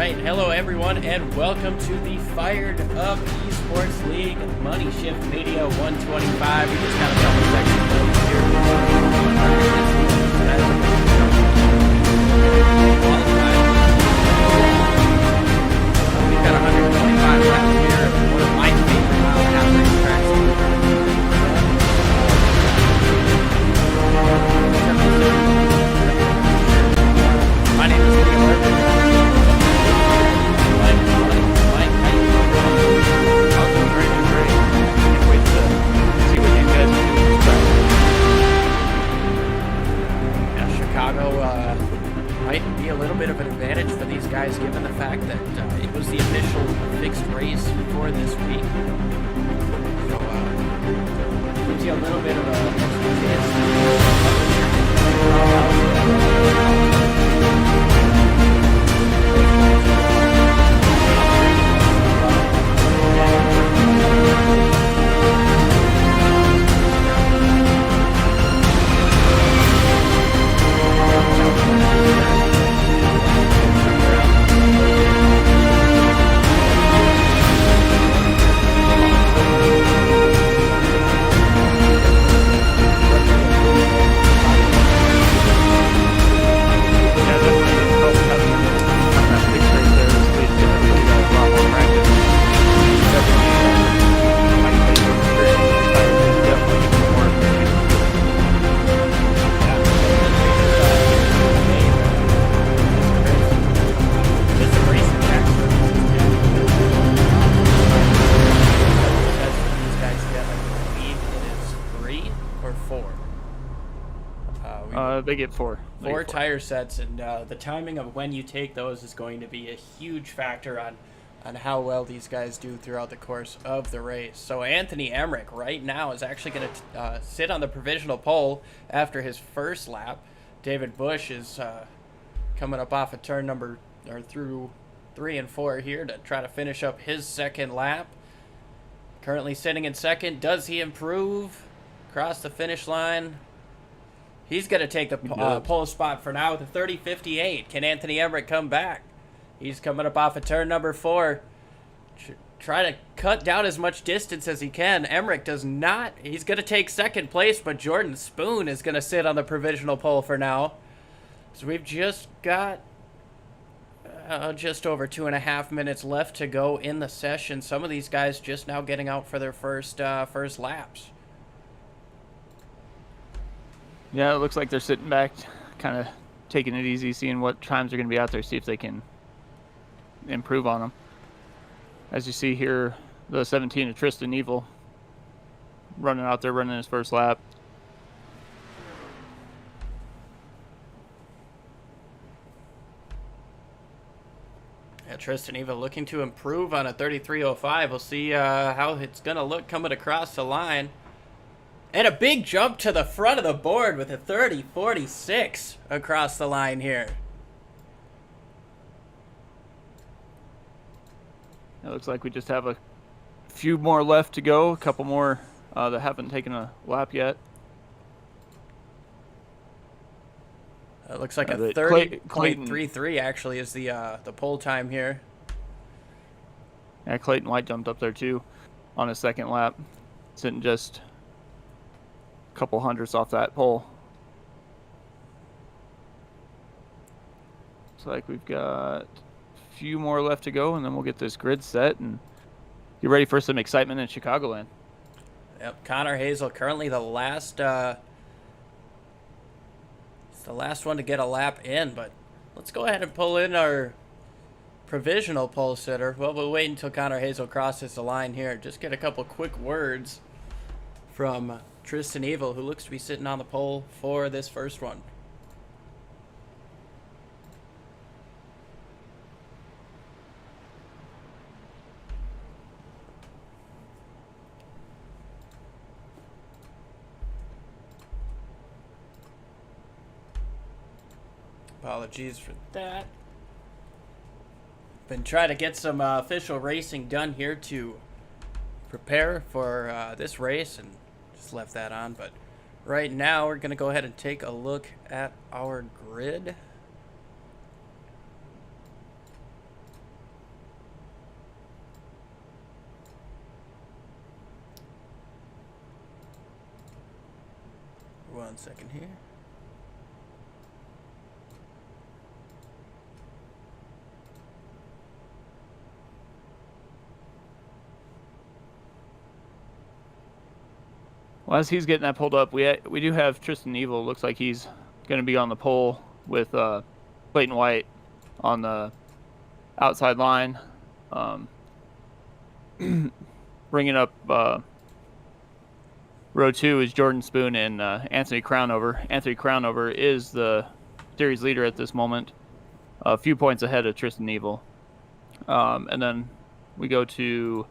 right, hello everyone, and welcome to the Fired Up Esports League MoneyShift Media 125. We just got a couple seconds here. We've got 125 left here. One of my favorite half-race tracks. My name is Cody Porter. Might be a little bit of an advantage for these guys given the fact that it was the official fixed race for this week. So, gives you a little bit of a they get four tire sets, and the timing of when you take those is going to be a huge factor on how well these guys do throughout the course of the race. So Anthony Emmerich right now is actually going to sit on the provisional pole after his first lap. David Bush is coming up off of turn number through 3 and 4 here to try to finish up his second lap. Currently sitting in second. Does he improve across the finish line? He's going to take the pole spot for now with a 30.58. Can Anthony Emmerich come back? He's coming up off of turn number 4. Try to cut down as much distance as he can. Emmerich does not. He's going to take second place, but Jordan Spoon is going to sit on the provisional pole for now. So we've just got just over 2.5 minutes left to go in the session. Some of these guys just now getting out for their first laps. Yeah, it looks like they're sitting back, kind of taking it easy, seeing what times are going to be out there, see if they can improve on them. As you see here, the 17 of Tristan Evil running out there, running his first lap. Yeah, Tristan Evil looking to improve on a 33.05. We'll see how it's going to look coming across the line. And a big jump to the front of the board with a 30.46 across the line here. It looks like we just have a few more left to go. A couple more that haven't taken a lap yet. It looks like a 30.33 actually is the pole time here. Yeah, Clayton White jumped up there too on his second lap, sitting just couple hundredths off that pole. Looks like we've got a few more left to go, and then we'll get this grid set and get ready for some excitement in Chicagoland. Yep, Connor Hazel currently the last one to get a lap in, but let's go ahead and pull in our provisional pole sitter. Well, we'll wait until Connor Hazel crosses the line here. Just get a couple quick words from Tristan Evil, who looks to be sitting on the pole for this first one. Apologies for that. Been trying to get some official racing done here to prepare for this race, and just left that on. But right now we're going to go ahead and take a look at our grid. 1 second here. Well, as he's getting that pulled up, we do have Tristan Evil. Looks like he's going to be on the pole with Clayton White on the outside line. Bringing up row 2 is Jordan Spoon and Anthony Crownover. Anthony Crownover is the series leader at this moment, a few points ahead of Tristan Evil. And then we go to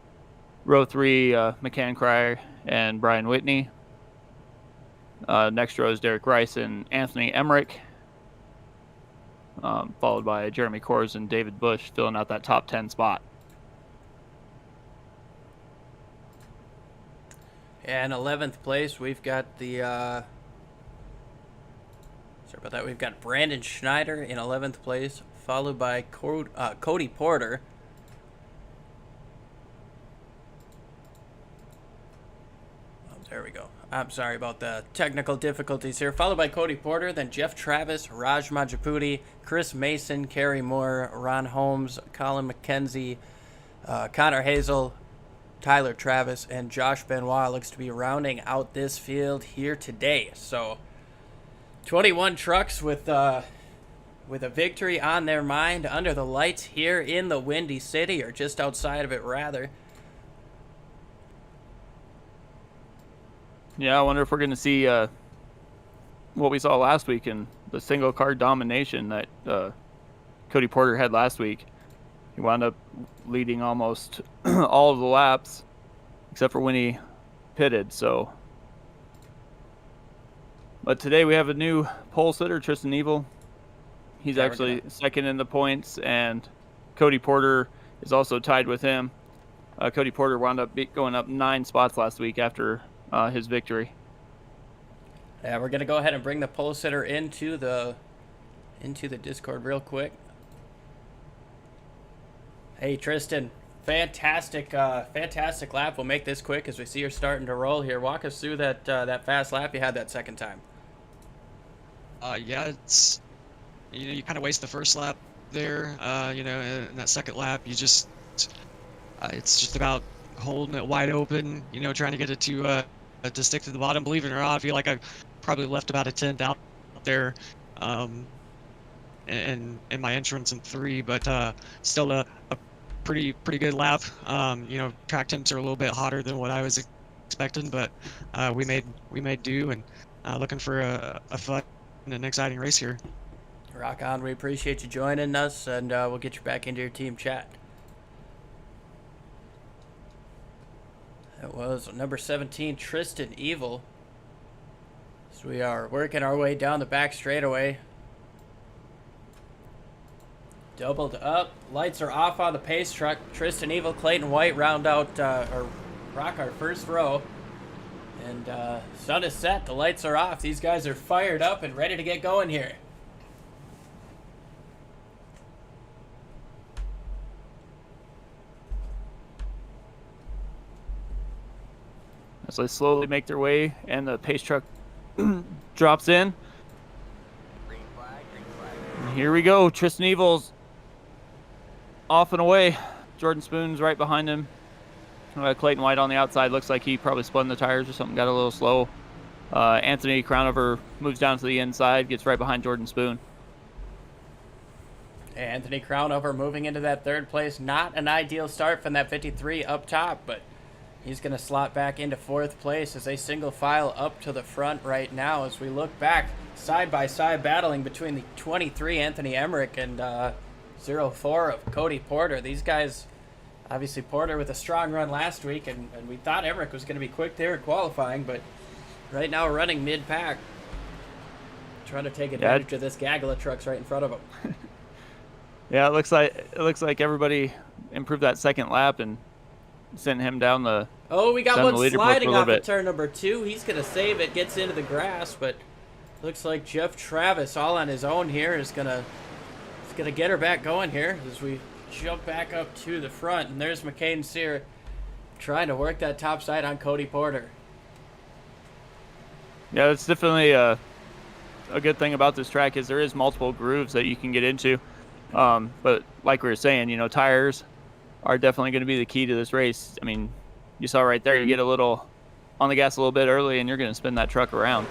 row 3, McCann Cryer and Brian Whitney. Next row is Derek Rice and Anthony Emmerich, followed by Jeremy Kors and David Bush filling out that top 10 spot. And 11th place, we've got we've got Brandon Schneider in 11th place, followed by Cody Porter. There we go. I'm sorry about the technical difficulties here. Followed by Cody Porter, then Jeff Travis, Raj Majapudi, Chris Mason, Kerry Moore, Ron Holmes, Colin McKenzie, Connor Hazel, Tyler Travis, and Josh Benoit looks to be rounding out this field here today. So 21 trucks with a victory on their mind under the lights here in the Windy City, or just outside of it rather. Yeah, I wonder if we're going to see what we saw last week in the single car domination that Cody Porter had last week. He wound up leading almost all of the laps, except for when he pitted. But today we have a new pole sitter, Tristan Evil. He's actually second in the points, and Cody Porter is also tied with him. Cody Porter wound up going up 9 spots last week after his victory. Yeah, we're gonna go ahead and bring the pole sitter into the Discord real quick. Hey Tristan, fantastic lap. We'll make this quick as we see her starting to roll here. Walk us through that fast lap you had that second time. Yeah, it's you kind of waste the first lap there. In that second lap, you just it's just about holding it wide open. Trying to get it to stick to the bottom. Believe it or not, I feel like I probably left about a 10th out there, in my entrance in 3, but still a pretty good lap. Track temps are a little bit hotter than what I was expecting, but we made do, and looking for a fun and exciting race here. Rock on. We appreciate you joining us, and we'll get you back into your team chat. That was number 17, Tristan Evil. So we are working our way down the back straightaway. Doubled up. Lights are off on the pace truck. Tristan Evil, Clayton White round out, or rock our first row. And sun is set. The lights are off. These guys are fired up and ready to get going here. As they slowly make their way, and the pace truck drops in. And here we go. Tristan Evil's off and away. Jordan Spoon's right behind him. Clayton White on the outside. Looks like he probably spun the tires or something, got a little slow. Anthony Crownover moves down to the inside, gets right behind Jordan Spoon. Anthony Crownover moving into that third place. Not an ideal start from that 53 up top, but he's going to slot back into 4th place as they single file up to the front right now as we look back side by side battling between the 23 Anthony Emmerich and 04 of Cody Porter. These guys, obviously Porter with a strong run last week, and we thought Emmerich was going to be quick there at qualifying, but right now running mid-pack, trying to take advantage of this gaggle of trucks right in front of him. Yeah, it looks like everybody improved that second lap and sent him down the. Oh, we got one sliding off of turn number 2. He's gonna save it, gets into the grass, but looks like Jeff Travis, all on his own here, is gonna get her back going here as we jump back up to the front. And there's McCain Sear trying to work that top side on Cody Porter. Yeah, it's definitely a good thing about this track is there is multiple grooves that you can get into. But like we were saying, tires are definitely going to be the key to this race. I mean, you saw right there, you get a little on the gas a little bit early and you're going to spin that truck around.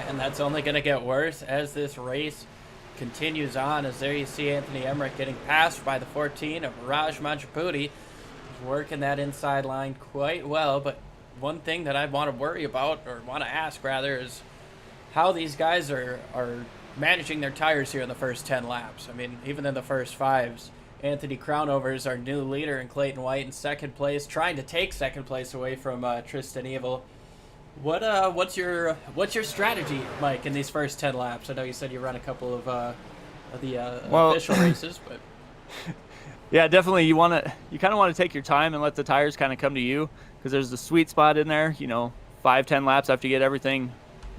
And that's only going to get worse as this race continues on, as there you see Anthony Emmerich getting passed by the 14 of Raj Manchaputi. He's working that inside line quite well, but one thing that I want to worry about, or want to ask rather, is how these guys are managing their tires here in the first 10 laps. I mean, even in the first 5s, Anthony Crownover is our new leader in Clayton White in second place, trying to take second place away from Tristan Evil. What's your strategy, Mike, in these first 10 laps? I know you said you run a couple of the official races, but yeah, definitely you kind of want to take your time and let the tires kind of come to you, because there's the sweet spot in there, 5-10 laps after you get everything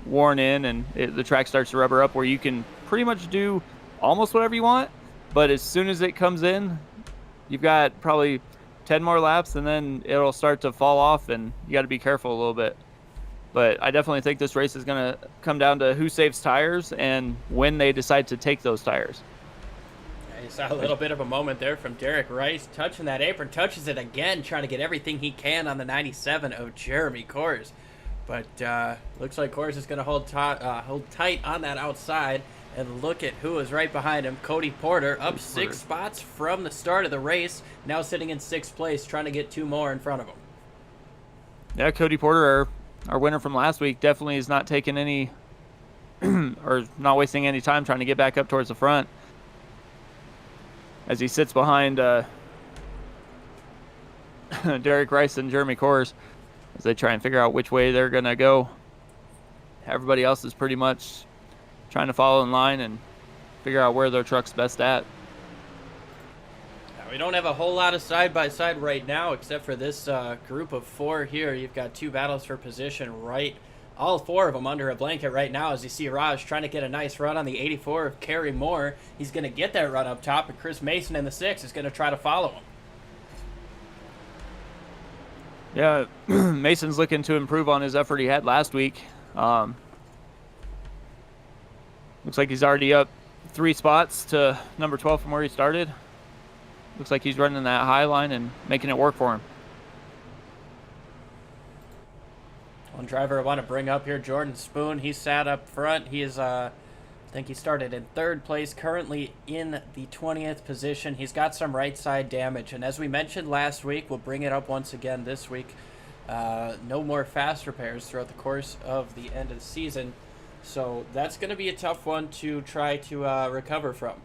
worn in and the track starts to rubber up, where you can pretty much do almost whatever you want. But as soon as it comes in, you've got probably 10 more laps and then it'll start to fall off, and you got to be careful a little bit. But I definitely think this race is going to come down to who saves tires and when they decide to take those tires. Yeah, you saw a little bit of a moment there from Derek Rice touching that apron, touches it again, trying to get everything he can on the 97 of Jeremy Kors. But looks like Kors is going to hold tight on that outside. And look at who is right behind him. Cody Porter, up 6 spots from the start of the race, now sitting in 6th place, trying to get 2 more in front of him. Yeah, Cody Porter, our winner from last week, definitely is not taking any or not wasting any time trying to get back up towards the front, as he sits behind Derek Rice and Jeremy Kors as they try and figure out which way they're going to go. Everybody else is pretty much trying to follow in line and figure out where their truck's best at. We don't have a whole lot of side-by-side right now, except for this group of 4 here. You've got 2 battles for position right. All 4 of them under a blanket right now, as you see Raj trying to get a nice run on the 84 of Kerry Moore. He's going to get that run up top, and Chris Mason in the 6 is going to try to follow him. Yeah, Mason's looking to improve on his effort he had last week. Looks like he's already up 3 spots to number 12 from where he started. Looks like he's running that high line and making it work for him. One driver I want to bring up here, Jordan Spoon. He sat up front. He is, I think he started in 3rd place, currently in the 20th position. He's got some right side damage, and as we mentioned last week, we'll bring it up once again this week. No more fast repairs throughout the course of the end of the season. So that's going to be a tough one to try to recover from.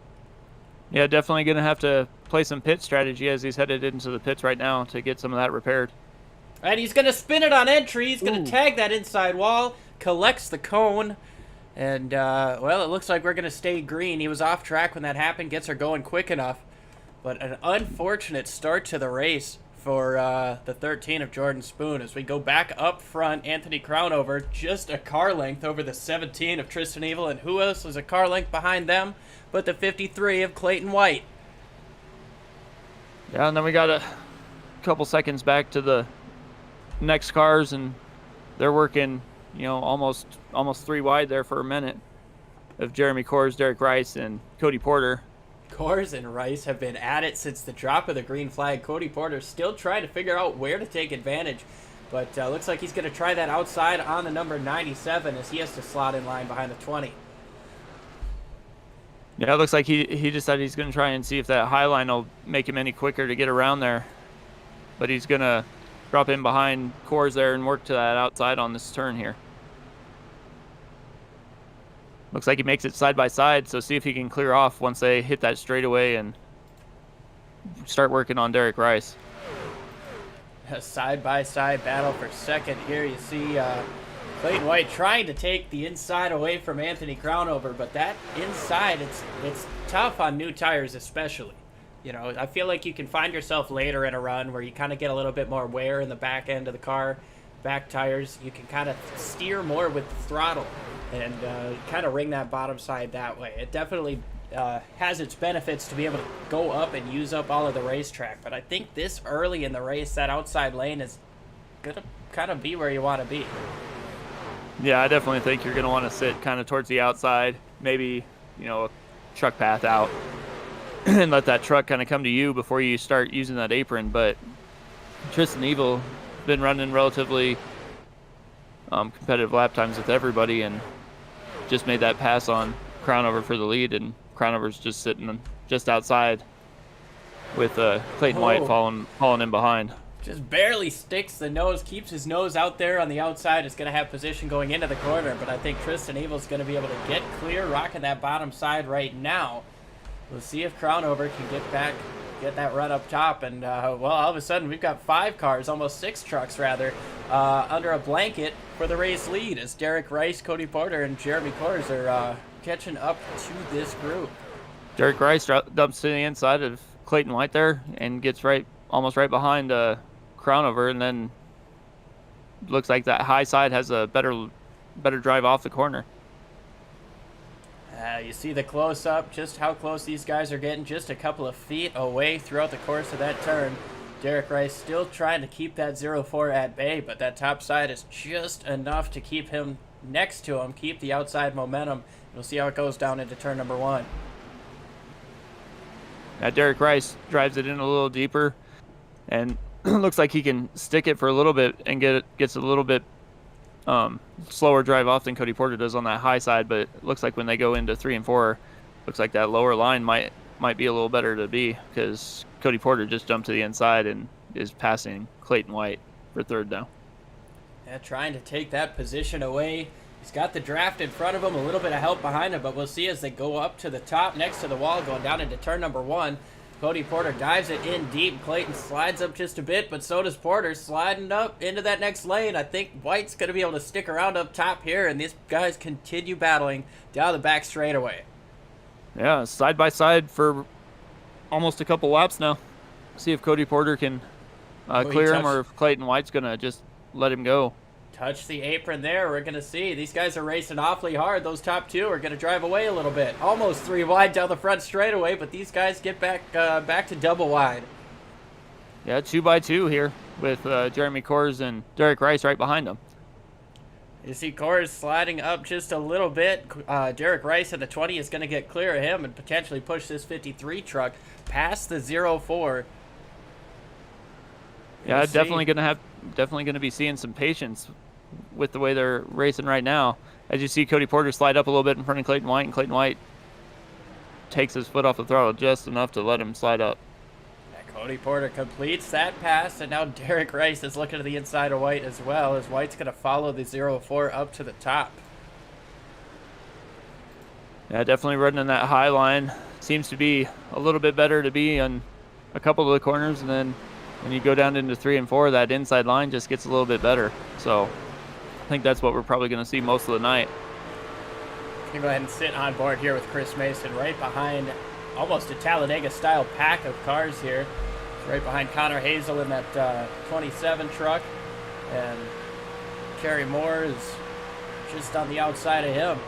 Yeah, definitely going to have to play some pit strategy as he's headed into the pits right now to get some of that repaired. And he's going to spin it on entry. He's going to tag that inside wall, collects the cone, and, well, it looks like we're going to stay green. He was off track when that happened, gets her going quick enough. But an unfortunate start to the race for the 13 of Jordan Spoon. As we go back up front, Anthony Crownover just a car length over the 17 of Tristan Evil, and who else is a car length behind them but the 53 of Clayton White. Yeah, and then we got a couple seconds back to the next cars, and they're working, almost 3 wide there for a minute of Jeremy Kors, Derek Rice, and Cody Porter. Kors and Rice have been at it since the drop of the green flag. Cody Porter still trying to figure out where to take advantage, but looks like he's going to try that outside on the number 97 as he has to slot in line behind the 20. Yeah, it looks like he decided he's going to try and see if that high line will make him any quicker to get around there. But he's going to drop in behind Kors there and work to that outside on this turn here. Looks like he makes it side by side, so see if he can clear off once they hit that straightaway and start working on Derek Rice. A side-by-side battle for second here. You see Clayton White trying to take the inside away from Anthony Crownover, but that inside, it's tough on new tires especially. I feel like you can find yourself later in a run where you kind of get a little bit more wear in the back end of the car, back tires. You can kind of steer more with the throttle and kind of ring that bottom side that way. It definitely has its benefits to be able to go up and use up all of the racetrack, but I think this early in the race, that outside lane is going to kind of be where you want to be. Yeah, I definitely think you're going to want to sit kind of towards the outside, maybe, a truck path out, and let that truck kind of come to you before you start using that apron. But Tristan Evil been running relatively competitive lap times with everybody, and just made that pass on Crownover for the lead, and Crownover's just sitting just outside with Clayton White falling in behind. Just barely sticks the nose, keeps his nose out there on the outside. Is going to have position going into the corner, but I think Tristan Evil's going to be able to get clear, rocking that bottom side right now. We'll see if Crownover can get that run up top, and well, all of a sudden we've got 5 cars, almost 6 trucks rather, under a blanket for the race lead as Derek Rice, Cody Porter, and Jeremy Kors are catching up to this group. Derek Rice dumps to the inside of Clayton White there and gets almost right behind Crownover, and then looks like that high side has a better drive off the corner. You see the close-up, just how close these guys are getting, just a couple of feet away throughout the course of that turn. Derek Rice still trying to keep that 0-4 at bay, but that top side is just enough to keep him next to him, keep the outside momentum. We'll see how it goes down into turn number 1. Now Derek Rice drives it in a little deeper, and looks like he can stick it for a little bit and gets a little bit slower drive off than Cody Porter does on that high side. But it looks like when they go into 3 and 4, looks like that lower line might be a little better to be, because Cody Porter just jumped to the inside and is passing Clayton White for 3rd now. Yeah, trying to take that position away. He's got the draft in front of him, a little bit of help behind him, but we'll see as they go up to the top next to the wall, going down into turn number 1. Cody Porter dives it in deep. Clayton slides up just a bit, but so does Porter, sliding up into that next lane. I think White's going to be able to stick around up top here, and these guys continue battling down the back straightaway. Yeah, side by side for almost a couple laps now. See if Cody Porter can clear him, or if Clayton White's going to just let him go. Touch the apron there. We're going to see. These guys are racing awfully hard. Those top 2 are going to drive away a little bit. Almost 3 wide down the front straightaway, but these guys get back to double wide. Yeah, 2 by 2 here with Jeremy Kors and Derek Rice right behind them. You see Kors sliding up just a little bit. Derek Rice at the 20 is going to get clear of him and potentially push this 53 truck past the 0-4. Yeah, definitely going to be seeing some patience with the way they're racing right now. As you see Cody Porter slide up a little bit in front of Clayton White, and Clayton White takes his foot off the throttle just enough to let him slide up. Yeah, Cody Porter completes that pass, and now Derek Rice is looking to the inside of White as well, as White's going to follow the 0-4 up to the top. Yeah, definitely running that high line. Seems to be a little bit better to be on a couple of the corners, and then when you go down into 3 and 4, that inside line just gets a little bit better. So I think that's what we're probably going to see most of the night. I'm going to go ahead and sit on board here with Chris Mason right behind almost a Talladega-style pack of cars here. It's right behind Connor Hazel in that 27 truck. And Kerry Moore is just on the outside of him.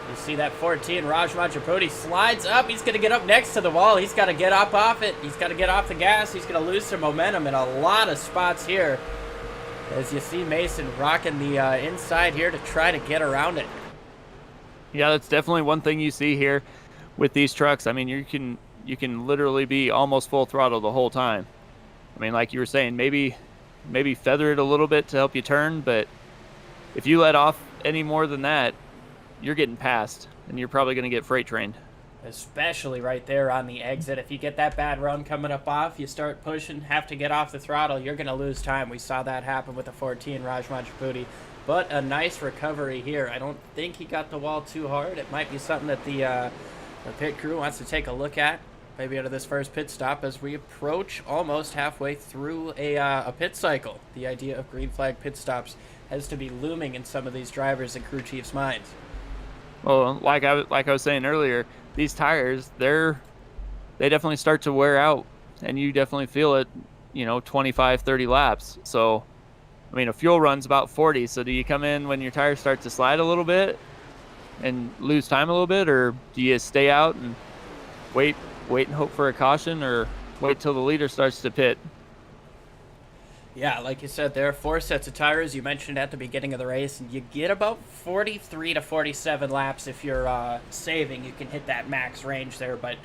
You see that 14, Raj Majapudi slides up. He's going to get up next to the wall. He's got to get up off it. He's got to get off the gas. He's going to lose some momentum in a lot of spots here. As you see Mason rocking the inside here to try to get around it. Yeah, that's definitely one thing you see here with these trucks. I mean, you can literally be almost full throttle the whole time. I mean, like you were saying, maybe feather it a little bit to help you turn, but if you let off any more than that, you're getting passed, and you're probably going to get freight trained. Especially right there on the exit. If you get that bad run coming up off, you start pushing, have to get off the throttle, you're going to lose time. We saw that happen with the 14, Raj Majapudi. But a nice recovery here. I don't think he got the wall too hard. It might be something that the pit crew wants to take a look at, maybe out of this first pit stop, as we approach almost halfway through a pit cycle. The idea of green flag pit stops has to be looming in some of these drivers and crew chiefs' minds. Well, like I was saying earlier, these tires, they definitely start to wear out, and you definitely feel it, 25, 30 laps. So, I mean, a fuel run's about 40. So do you come in when your tires start to slide a little bit and lose time a little bit, or do you stay out and wait and hope for a caution, or wait till the leader starts to pit? Yeah, like you said, there are 4 sets of tires. You mentioned at the beginning of the race, and you get about 43 to 47 laps if you're saving. You can hit that max range there, but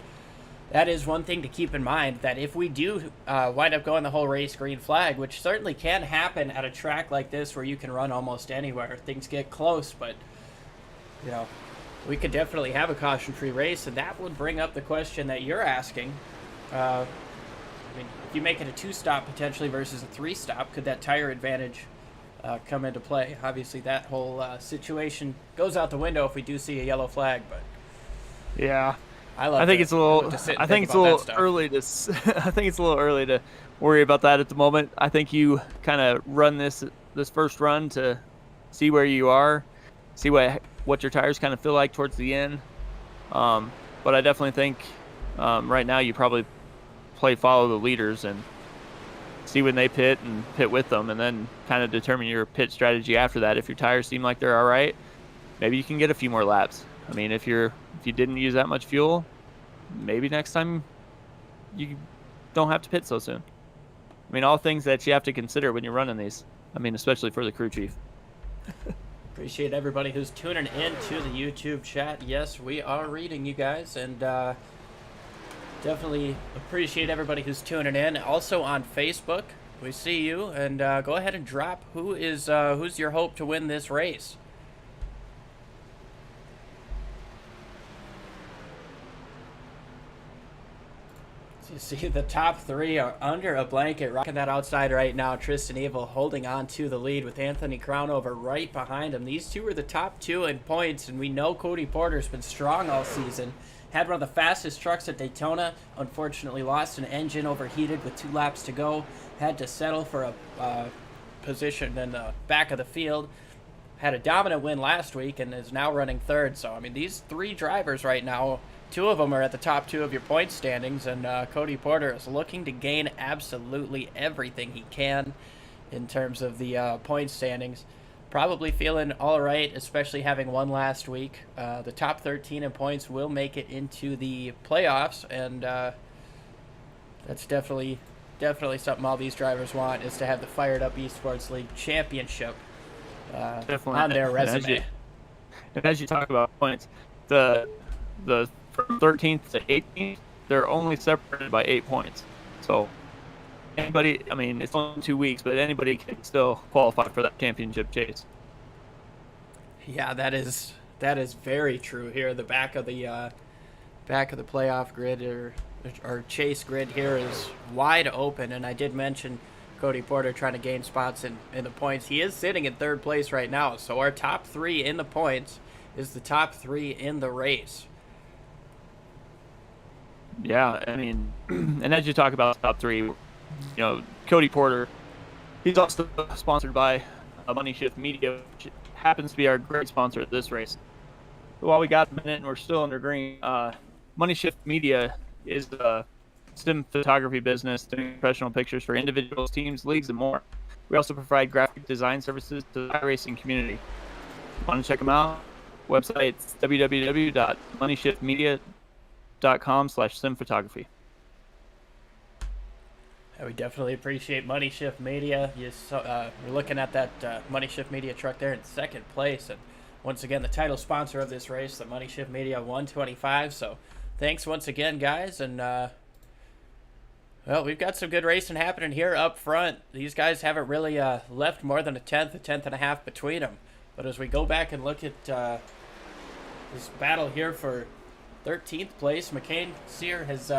that is one thing to keep in mind, that if we do wind up going the whole race green flag, which certainly can happen at a track like this where you can run almost anywhere, things get close, but, you know, we could definitely have a caution-free race, and that would bring up the question that you're asking. I mean, if you make it a 2-stop potentially versus a 3-stop, could that tire advantage come into play? Obviously, that whole situation goes out the window if we do see a yellow flag. But Yeah, I think it's a little. I think it's a little early to. I think it's a little early to worry about that at the moment. I think you kind of run this first run to see where you are, see what your tires kind of feel like towards the end. But I definitely think right now you probably follow the leaders and see when they pit and pit with them, and then kind of determine your pit strategy after that. If your tires seem like they're all right, maybe you can get a few more laps. I mean, if you didn't use that much fuel, maybe next time you don't have to pit so soon. I mean, all things that you have to consider when you're running these. I mean, especially for the crew chief. Appreciate everybody who's tuning in to the YouTube chat. Yes, we are reading you guys, and definitely appreciate everybody who's tuning in. Also on Facebook, we see you, and go ahead and drop who's your hope to win this race. So you see the top 3 are under a blanket, rocking that outside right now. Tristan Evil holding on to the lead with Anthony Crownover right behind him. These two are the top 2 in points, and we know Cody Porter's been strong all season. Had one of the fastest trucks at Daytona. Unfortunately lost an engine, overheated with 2 laps to go. Had to settle for a position in the back of the field. Had a dominant win last week and is now running 3rd. So, I mean, these 3 drivers right now, 2 of them are at the top 2 of your point standings. And Cody Porter is looking to gain absolutely everything he can in terms of the point standings. Probably feeling all right, especially having won last week. The top 13 in points will make it into the playoffs, and that's definitely something all these drivers want, is to have the Fired Up Esports League Championship on their resume. And as you talk about points, the from 13th to 18th, they're only separated by 8 points. So anybody, I mean, it's only 2 weeks, but anybody can still qualify for that championship chase. Yeah, that is very true here. The back of the playoff grid or chase grid here is wide open, and I did mention Cody Porter trying to gain spots in the points. He is sitting in 3rd place right now, so our top 3 in the points is the top 3 in the race. Yeah, I mean, and as you talk about top 3, you know, Cody Porter, he's also sponsored by MoneyShift Media, which happens to be our great sponsor at this race. But while we got a minute and we're still under green, MoneyShift Media is a sim photography business doing professional pictures for individuals, teams, leagues, and more. We also provide graphic design services to the iRacing community. Want to check them out? Website's www.moneyshiftmedia.com/simphotography. We definitely appreciate MoneyShift Media. We're looking at that MoneyShift Media truck there in 2nd place. And once again, the title sponsor of this race, the MoneyShift Media 125. So thanks once again, guys. And, well, we've got some good racing happening here up front. These guys haven't really left more than a tenth and a half between them. But as we go back and look at this battle here for 13th place, McCain Sear has...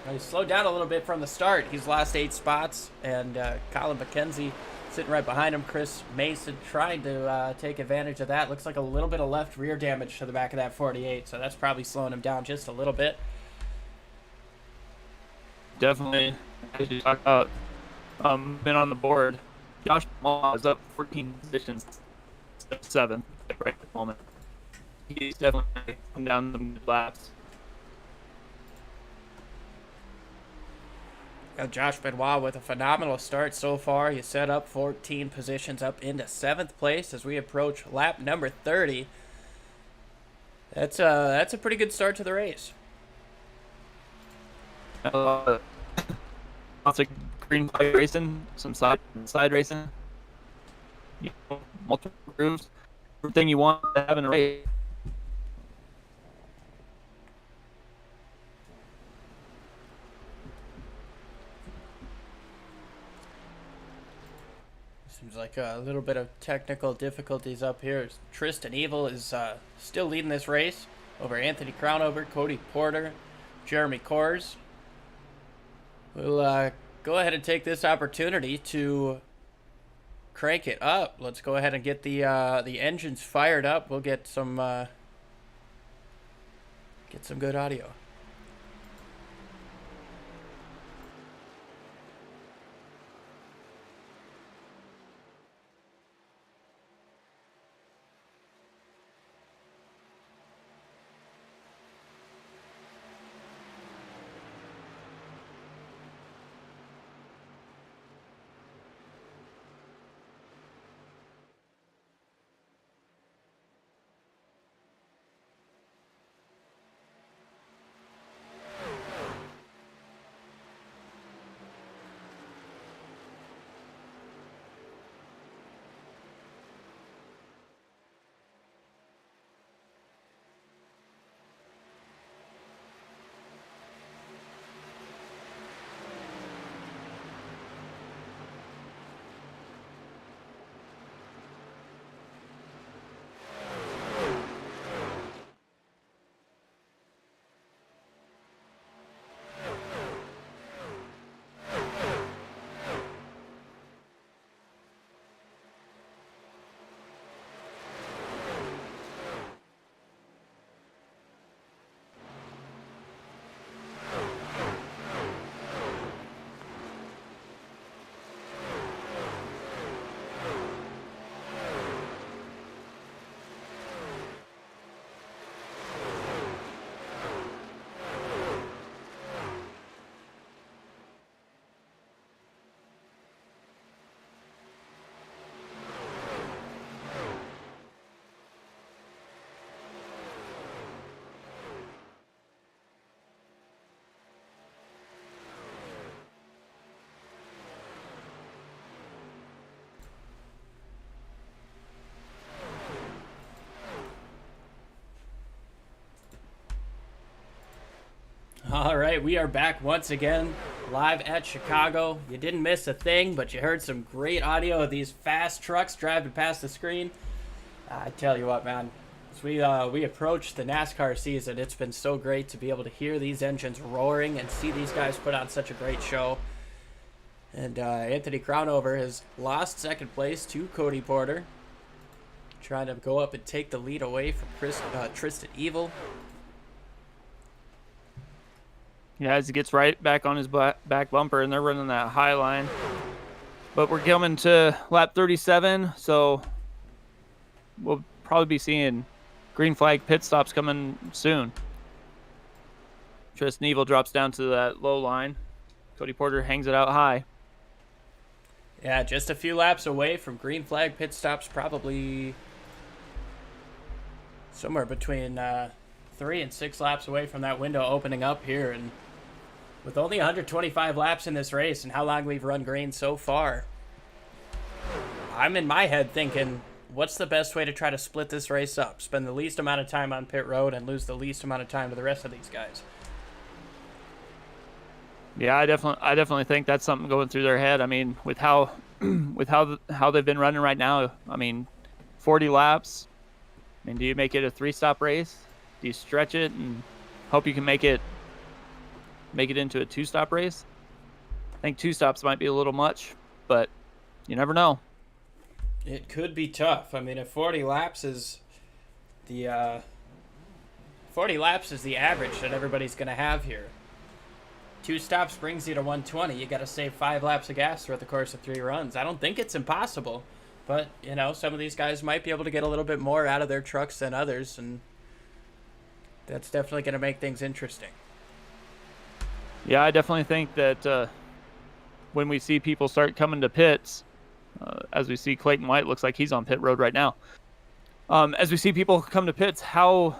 he's slowed down a little bit from the start. He's lost 8 spots, and Colin McKenzie sitting right behind him. Chris Mason trying to take advantage of that. Looks like a little bit of left rear damage to the back of that 48, so that's probably slowing him down just a little bit. Definitely, as you talk about, been on the board. Josh Maul is up 14 positions, 7th right at the moment. He's definitely come down the mid laps. Josh Benoit with a phenomenal start so far. He's set up 14 positions up into 7th place as we approach lap number 30. That's a pretty good start to the race. Lots of green flag racing, some side racing, multiple grooves, everything you want to have in a race. Seems like a little bit of technical difficulties up here. Tristan Evil is still leading this race over Anthony Crownover, Cody Porter, Jeremy Kors. We'll go ahead and take this opportunity to crank it up. Let's go ahead and get the engines fired up. We'll get some good audio. All right, we are back once again, live at Chicago. You didn't miss a thing, but you heard some great audio of these fast trucks driving past the screen. I tell you what, man, as we approach the NASCAR season, it's been so great to be able to hear these engines roaring and see these guys put on such a great show. And Anthony Crownover has lost second place to Cody Porter, trying to go up and take the lead away from Tristan Evil. Yeah, as he gets right back on his back bumper, and they're running that high line. But we're coming to lap 37, so we'll probably be seeing green flag pit stops coming soon. Tristan Evil drops down to that low line. Cody Porter hangs it out high. Yeah, just a few laps away from green flag pit stops, probably somewhere between 3 and 6 laps away from that window opening up here. And with only 125 laps in this race and how long we've run green so far, I'm in my head thinking, what's the best way to try to split this race up? Spend the least amount of time on pit road and lose the least amount of time to the rest of these guys. Yeah, I definitely think that's something going through their head. I mean, with how they've been running right now, I mean, 40 laps. I mean, do you make it a 3-stop race? Do you stretch it and hope you can make it into a 2-stop race? I think 2 stops might be a little much, but you never know. It could be tough. I mean, if 40 laps is the average that everybody's going to have here, 2 stops brings you to 120. You got to save 5 laps of gas throughout the course of 3 runs. I don't think it's impossible, but you know, some of these guys might be able to get a little bit more out of their trucks than others, and that's definitely going to make things interesting. Yeah, I definitely think that when we see people start coming to pits, as we see Clayton White looks like he's on pit road right now. As we see people come to pits, how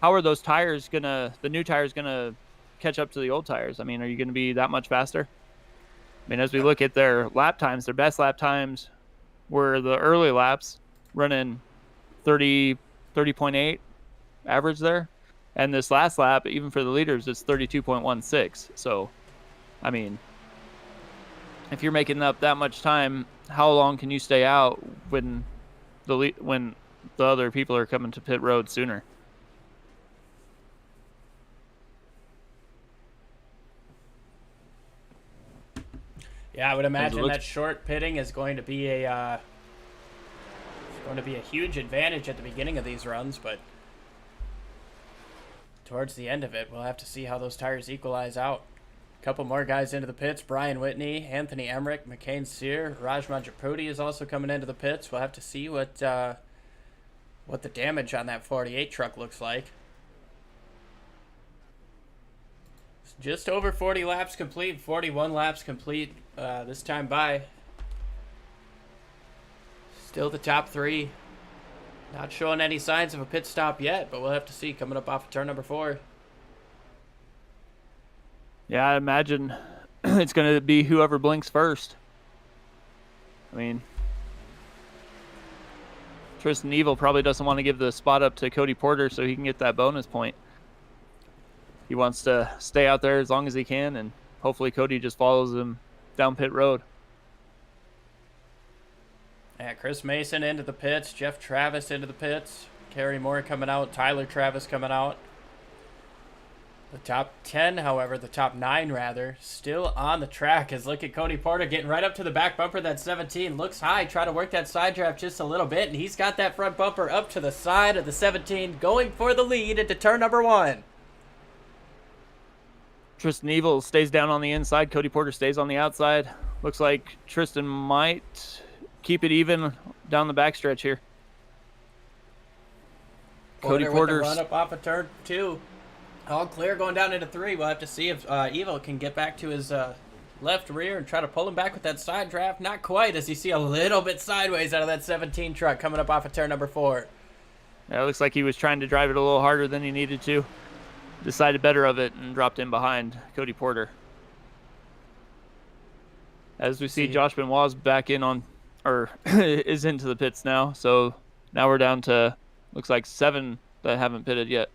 are those tires the new tires gonna catch up to the old tires? I mean, are you going to be that much faster? I mean, as we look at their lap times, their best lap times were the early laps, running 30.8 average there. And this last lap, even for the leaders, it's 32.16. So, I mean, if you're making up that much time, how long can you stay out when the other people are coming to pit road sooner? Yeah, I would imagine that short pitting is going to be a huge advantage at the beginning of these runs, but towards the end of it, we'll have to see how those tires equalize out. A couple more guys into the pits: Brian Whitney, Anthony Emmerich, McCain Sear, Rajman Japruti is also coming into the pits. We'll have to see what the damage on that 48 truck looks like. Just over 40 laps complete, 41 laps complete this time by. Still the top three. Not showing any signs of a pit stop yet, but we'll have to see coming up off of turn number 4. Yeah, I imagine it's going to be whoever blinks first. I mean, Tristan Evil probably doesn't want to give the spot up to Cody Porter so he can get that bonus point. He wants to stay out there as long as he can, and hopefully Cody just follows him down pit road. Yeah, Chris Mason into the pits, Jeff Travis into the pits, Kerry Moore coming out, Tyler Travis coming out. The top 10, however, the top 9 rather, still on the track. As look at Cody Porter getting right up to the back bumper. That 17 looks high, try to work that side draft just a little bit, and he's got that front bumper up to the side of the 17, going for the lead into turn number 1. Tristan Evil stays down on the inside. Cody Porter stays on the outside. Looks like Tristan might keep it even down the backstretch here. Cody Porter run up off of turn 2. All clear going down into 3. We'll have to see if Evil can get back to his left rear and try to pull him back with that side draft. Not quite, as you see a little bit sideways out of that 17 truck coming up off of turn number 4. Yeah, it looks like he was trying to drive it a little harder than he needed to. Decided better of it and dropped in behind Cody Porter. As we see, Josh Benoit's back in on, or is into the pits now. So now we're down to, looks like 7 that haven't pitted yet.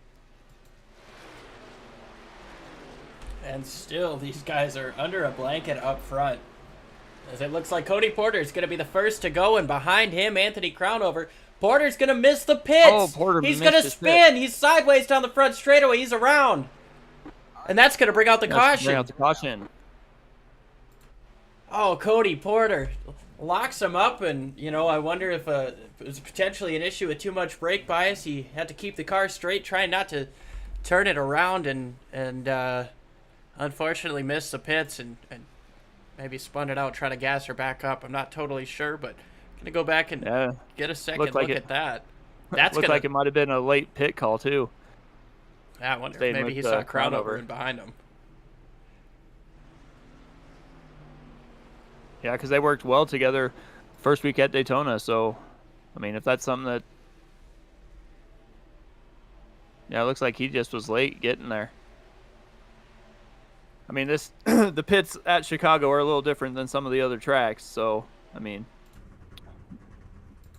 And still, these guys are under a blanket up front, as it looks like Cody Porter is going to be the first to go, and behind him, Anthony Crownover. Porter's going to miss the pits. Oh, Porter He's going to spin. He's sideways down the front straightaway. He's around. And that's going to bring out the caution. Bring out the caution. Oh, Cody Porter locks him up, and, you know, I wonder if it was potentially an issue with too much brake bias. He had to keep the car straight, trying not to turn it around, and unfortunately missed the pits and maybe spun it out, try to gas her back up. I'm not totally sure, but going to go back and get a second look at that. That's looked like it might have been a late pit call, too. Yeah, I wonder if maybe he saw Crownover in behind him. Yeah, because they worked well together first week at Daytona. So, I mean, if that's something that... Yeah, it looks like he just was late getting there. I mean, the pits at Chicago are a little different than some of the other tracks. So, I mean,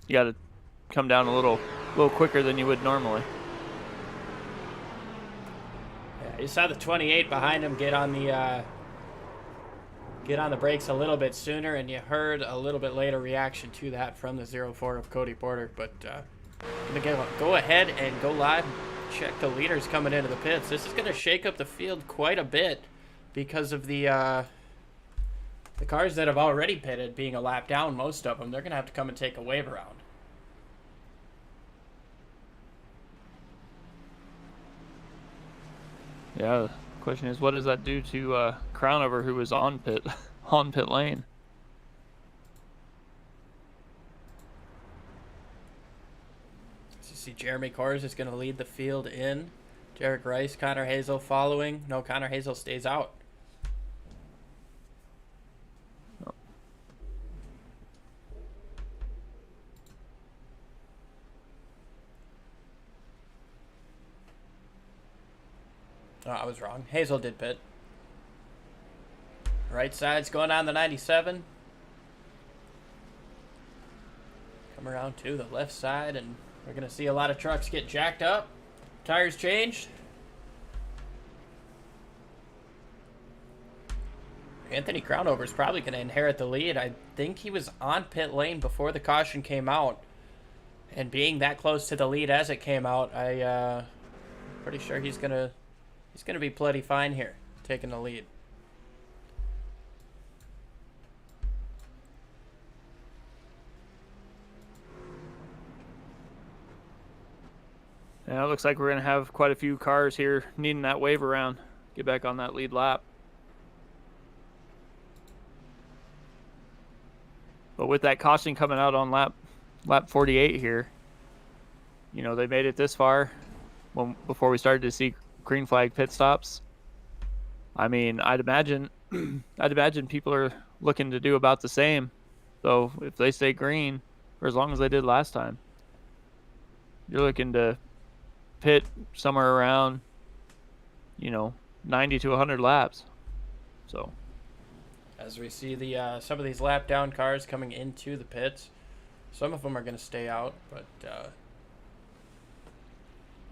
you got to come down a little quicker than you would normally. Yeah, you saw the 28 behind him get on the brakes a little bit sooner, and you heard a little bit later reaction to that from the 04 of Cody Porter. But gonna go ahead and go live and check the leaders coming into the pits. This is gonna shake up the field quite a bit because of the cars that have already pitted being a lap down. Most of them, they're gonna have to come and take a wave around. Yeah, the question is, what does that do to Crownover, who was on pit lane? So you see Jeremy Kors is going to lead the field in. Derek Rice, Connor Hazel following. No, Connor Hazel stays out. Oh, I was wrong. Hazel did pit. Right side's going on the 97. Come around to the left side, and we're going to see a lot of trucks get jacked up. Tires changed. Anthony Crownover is probably going to inherit the lead. I think he was on pit lane before the caution came out. And being that close to the lead as it came out, I'm pretty sure he's gonna be plenty fine here, taking the lead. Yeah, it looks like we're going to have quite a few cars here needing that wave around. Get back on that lead lap. But with that caution coming out on lap 48 here, you know, they made it this far before we started to see green flag pit stops. I mean, I'd imagine people are looking to do about the same. So if they stay green for as long as they did last time, you're looking to pit somewhere around, you know, 90 to 100 laps. So as we see the some of these lap down cars coming into the pits, some of them are going to stay out, but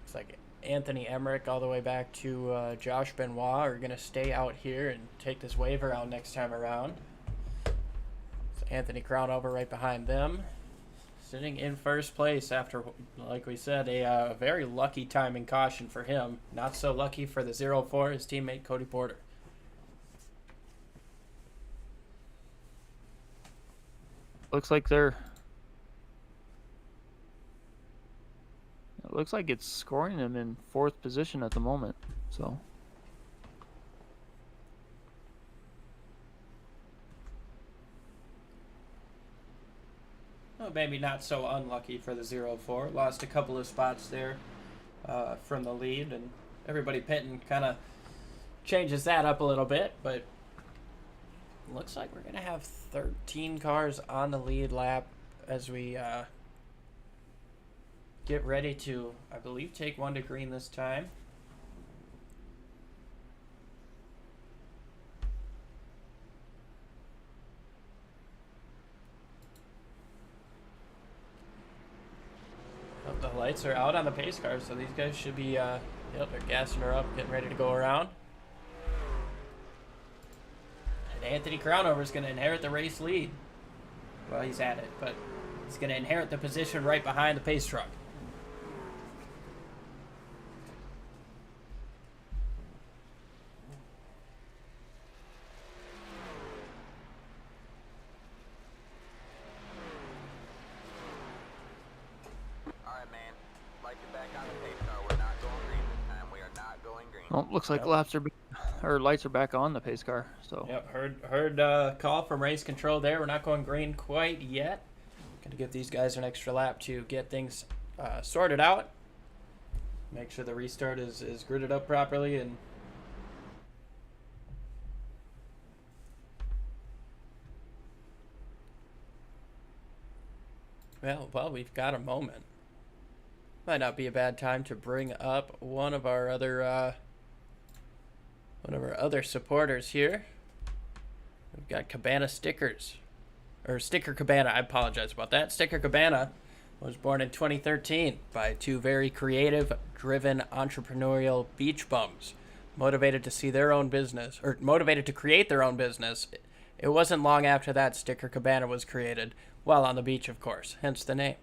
looks like Anthony Emmerich all the way back to Josh Benoit are going to stay out here and take this wave around next time around. So Anthony Crownover right behind them, sitting in first place after, like we said, a very lucky timing caution for him. Not so lucky for the 0-4, his teammate Cody Porter. looks like it's scoring him in 4th position at the moment. So well, maybe not so unlucky for the 0-4. Lost a couple of spots there from the lead, and everybody pitting kind of changes that up a little bit, but looks like we're going to have 13 cars on the lead lap as we get ready to, I believe, take one to green this time. Oh, the lights are out on the pace cars, so these guys should be, yep, they're gassing her up, getting ready to go around. And Anthony Crownover is going to inherit the race lead. Well, he's at it, but he's going to inherit the position right behind the pace truck. well, looks like laps are lights are back on the pace car. So Yep, heard call from race control there. We're not going green quite yet. Going to give these guys an extra lap to get things sorted out. Make sure the restart is gridded up properly, and well, we've got a moment. Might not be a bad time to bring up one of our other supporters here. We've got Cabana Stickers, or Sticker Cabana. I apologize about that. Sticker Cabana was born in 2013 by two very creative, driven, entrepreneurial beach bums, motivated to create their own business. It wasn't long after that Sticker Cabana was created, while on the beach, of course, hence the name.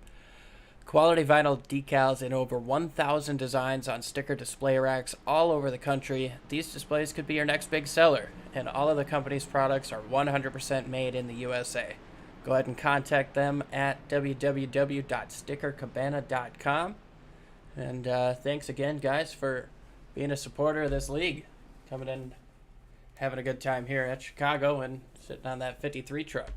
Quality vinyl decals in over 1,000 designs on sticker display racks all over the country. These displays could be your next big seller, and all of the company's products are 100% made in the USA. Go ahead and contact them at www.stickercabana.com. And thanks again, guys, for being a supporter of this league. Coming in, having a good time here at Chicago and sitting on that 53 truck.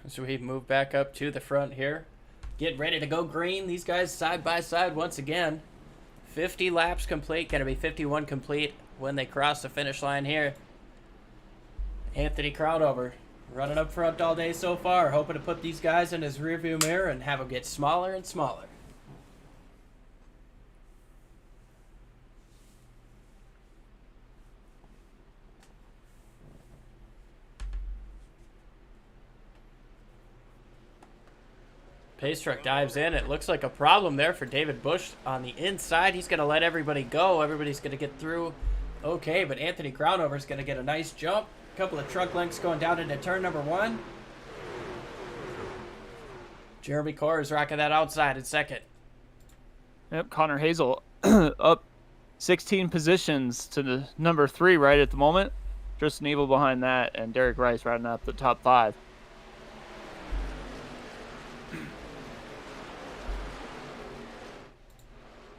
So we move back up to the front here. Get ready to go green. These guys side by side once again. 50 laps complete. Going to be 51 complete when they cross the finish line here. Anthony Crownover Running up front all day so far, hoping to put these guys in his rearview mirror and have them get smaller and smaller. Pace truck dives in. It looks like a problem there for David Bush on the inside. He's going to let everybody go. Everybody's going to get through okay, but Anthony Crownover's going to get a nice jump. A couple of truck lengths going down into turn number 1. Jeremy Corr is rocking that outside in second. Yep, Connor Hazel up 16 positions to the number 3 right at the moment. Tristan Evil behind that, and Derek Rice rounding out the top 5.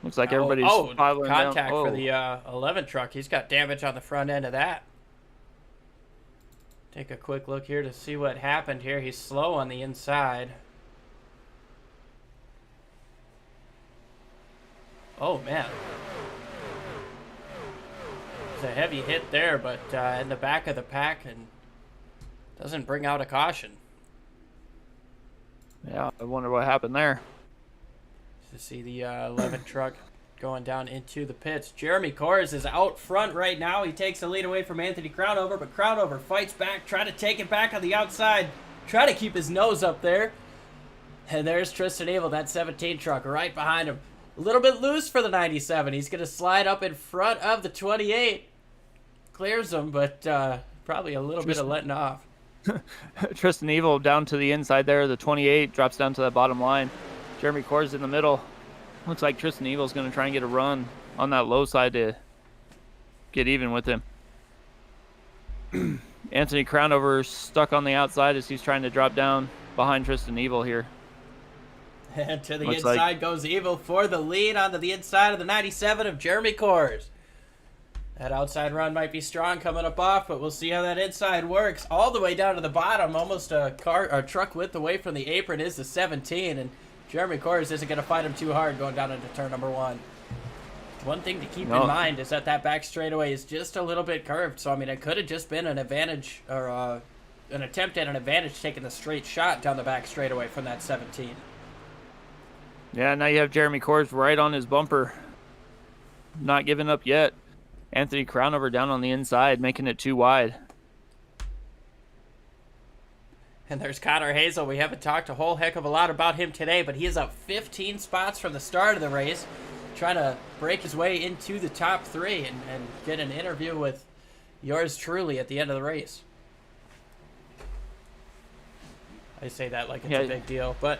Looks like everybody's piling down. Contact for the 11 truck. He's got damage on the front end of that. Take a quick look here to see what happened here. He's slow on the inside. Oh, man. It's a heavy hit there, but in the back of the pack and doesn't bring out a caution. Yeah, I wonder what happened there. To see the 11 truck going down into the pits. Jeremy Corrs is out front right now. He takes the lead away from Anthony Crownover, but Crownover fights back, trying to take it back on the outside, try to keep his nose up there. And there's Tristan Evil, that 17 truck, right behind him. A little bit loose for the 97. He's going to slide up in front of the 28. Clears him, but probably a little bit of letting off. Tristan Evil down to the inside there. The 28 drops down to that bottom line. Jeremy Corrs in the middle. Looks like Tristan Evil's going to try and get a run on that low side to get even with him. Anthony Crownover stuck on the outside as he's trying to drop down behind Tristan Evil here. And to the inside goes Evil for the lead onto the inside of the 97 of Jeremy Corrs. That outside run might be strong coming up off, but we'll see how that inside works. All the way down to the bottom, almost a truck width away from the apron is the 17, and Jeremy Corrs isn't going to fight him too hard going down into turn number 1. One thing to keep in mind is that back straightaway is just a little bit curved. So, I mean, it could have just been an advantage or an attempt at an advantage taking the straight shot down the back straightaway from that 17. Yeah, now you have Jeremy Corrs right on his bumper. Not giving up yet. Anthony Crownover down on the inside, making it too wide. And there's Connor Hazel. We haven't talked a whole heck of a lot about him today, but he is up 15 spots from the start of the race, trying to break his way into the top 3 and get an interview with yours truly at the end of the race. I say that like it's a big deal, but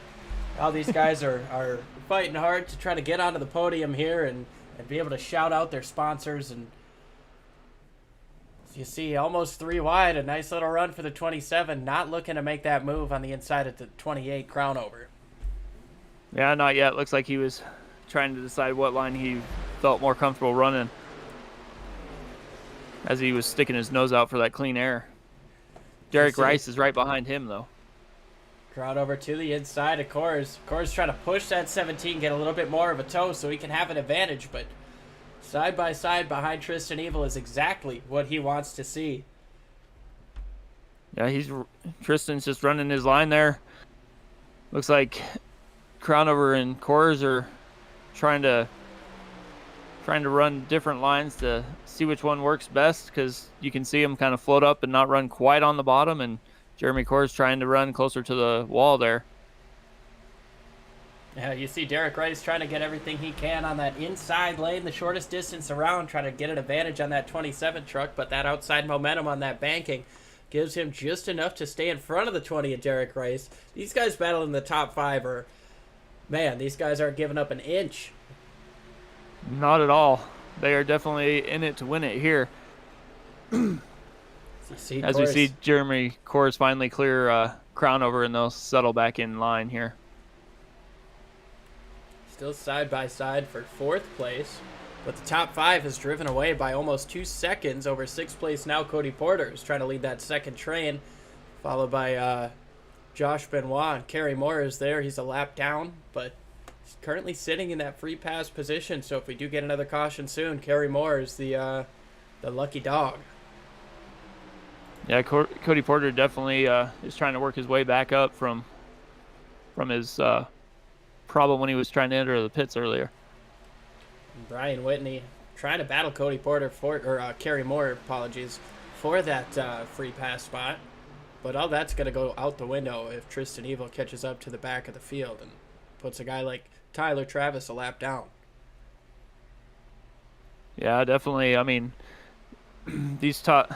all these guys are fighting hard to try to get onto the podium here and be able to shout out their sponsors. And you see almost 3 wide, a nice little run for the 27, not looking to make that move on the inside of the 28 Crownover. Yeah, not yet. Looks like he was trying to decide what line he felt more comfortable running as he was sticking his nose out for that clean air. Derek Rice is right behind him, though. Crownover to the inside of Corrs. Corrs trying to push that 17, get a little bit more of a toe so he can have an advantage, but side by side behind Tristan Evil is exactly what he wants to see. Yeah, Tristan's just running his line there. Looks like Crownover and Corrs are trying to run different lines to see which one works best, because you can see him kind of float up and not run quite on the bottom, and Jeremy Corrs trying to run closer to the wall there. Yeah, you see Derek Rice trying to get everything he can on that inside lane, the shortest distance around, trying to get an advantage on that 27 truck, but that outside momentum on that banking gives him just enough to stay in front of the 20 of Derek Rice. These guys battling in the top 5 are, man, these guys aren't giving up an inch. Not at all. They are definitely in it to win it here. As we see Jeremy Corrs finally clear Crownover, and they'll settle back in line here. Still side by side for 4th place, but the top 5 is driven away by almost 2 seconds over 6th place now. Cody Porter is trying to lead that second train, followed by Josh Benoit, and Kerry Moore is there. He's a lap down, but he's currently sitting in that free pass position, so if we do get another caution soon, Kerry Moore is the lucky dog. Yeah, Cody Porter definitely is trying to work his way back up from his problem when he was trying to enter the pits earlier. Brian Whitney trying to battle Cody Porter or Kerry Moore, apologies, for that free pass spot. But all that's going to go out the window if Tristan Evil catches up to the back of the field and puts a guy like Tyler Travis a lap down. Yeah, definitely. I mean, these top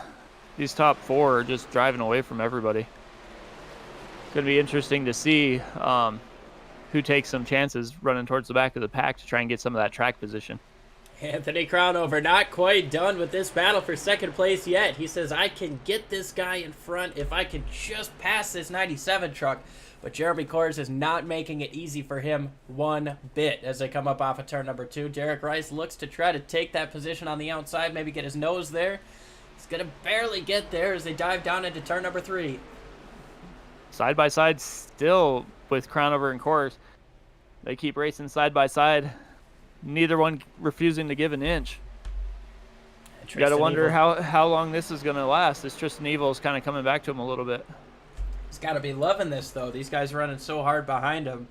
four are just driving away from everybody. It's going to be interesting to see who takes some chances running towards the back of the pack to try and get some of that track position. Anthony Crownover not quite done with this battle for second place yet. He says, I can get this guy in front if I can just pass this 97 truck. But Jeremy Kors is not making it easy for him one bit as they come up off of turn number 2. Derek Rice looks to try to take that position on the outside, maybe get his nose there. He's going to barely get there as they dive down into turn number 3. Side by side still with Crownover and Kors. They keep racing side by side. Neither one refusing to give an inch. You got to wonder how long this is going to last. This Tristan Evil is kind of coming back to him a little bit. He's got to be loving this, though. These guys are running so hard behind him.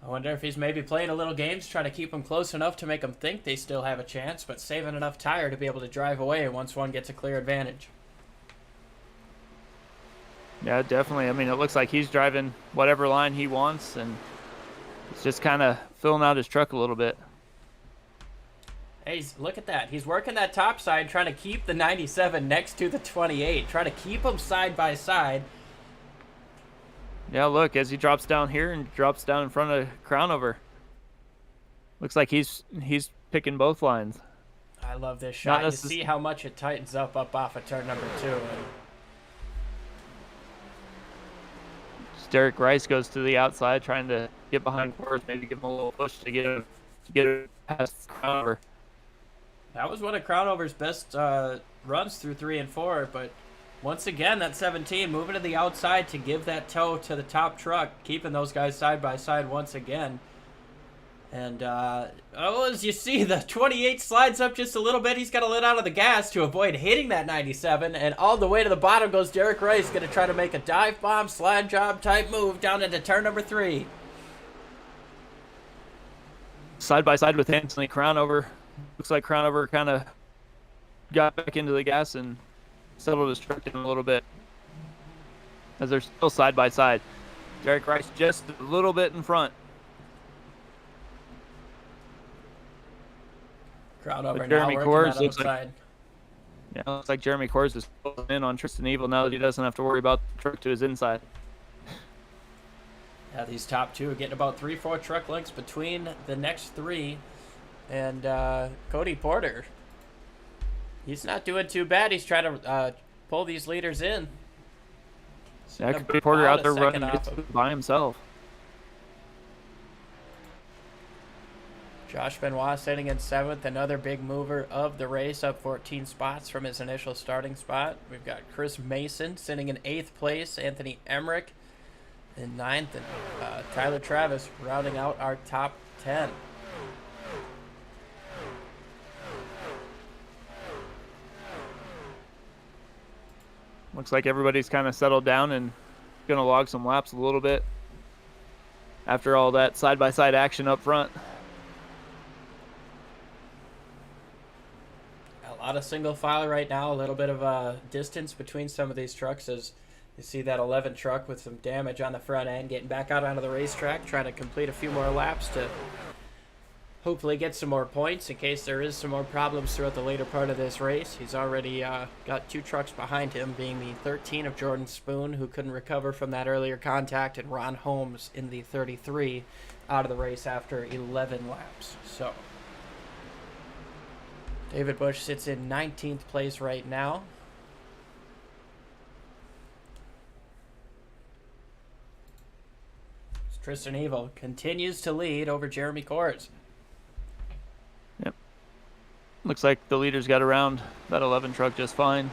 I wonder if he's maybe playing a little games, trying to keep them close enough to make them think they still have a chance, but saving enough tire to be able to drive away once one gets a clear advantage. Yeah, definitely. I mean, it looks like he's driving whatever line he wants, and it's just kind of filling out his truck a little bit. Hey, look at that. He's working that top side, trying to keep the 97 next to the 28, trying to keep them side by side. Yeah, look, as he drops down here and drops down in front of Crownover. Looks like he's picking both lines. I love this shot. You see how much it tightens up off of turn number 2. Derek Rice goes to the outside, trying to get behind Kors, maybe give him a little push to get him past Crownover. That was one of Crownover's best runs through 3 and 4, but once again, that 17 moving to the outside to give that tow to the top truck, keeping those guys side by side once again. And as you see, the 28 slides up just a little bit. He's got to let out of the gas to avoid hitting that 97, and all the way to the bottom goes Derek Rice, going to try to make a dive bomb, slide job type move down into turn number 3. Side by side with Anthony Crownover. Looks like Crownover kind of got back into the gas and settled his truck in a little bit, as they're still side by side. Derek Rice just a little bit in front. Crownover Jeremy now Kors working that outside. Looks like Jeremy Kors is pulling in on Tristan Evil now that he doesn't have to worry about the truck to his inside. Yeah, these top two are getting about 3-4 truck lengths between the next 3. And Cody Porter, he's not doing too bad. He's trying to pull these leaders in. Yeah, Cody Porter out there running by himself. Josh Benoit sitting in 7th, another big mover of the race, up 14 spots from his initial starting spot. We've got Chris Mason sitting in 8th place, Anthony Emmerich in 9th, and Tyler Travis rounding out our top 10. Looks like everybody's kind of settled down and going to log some laps a little bit after all that side-by-side action up front. A lot of single file right now, a little bit of a distance between some of these trucks as you see that 11 truck with some damage on the front end getting back out onto the racetrack, trying to complete a few more laps to hopefully get some more points in case there is some more problems throughout the later part of this race. He's already got 2 trucks behind him, being the 13 of Jordan Spoon, who couldn't recover from that earlier contact, and Ron Holmes in the 33 out of the race after 11 laps. So David Bush sits in 19th place right now. Tristan Evil continues to lead over Jeremy Kors. Yep. Looks like the leaders got around that 11 truck just fine.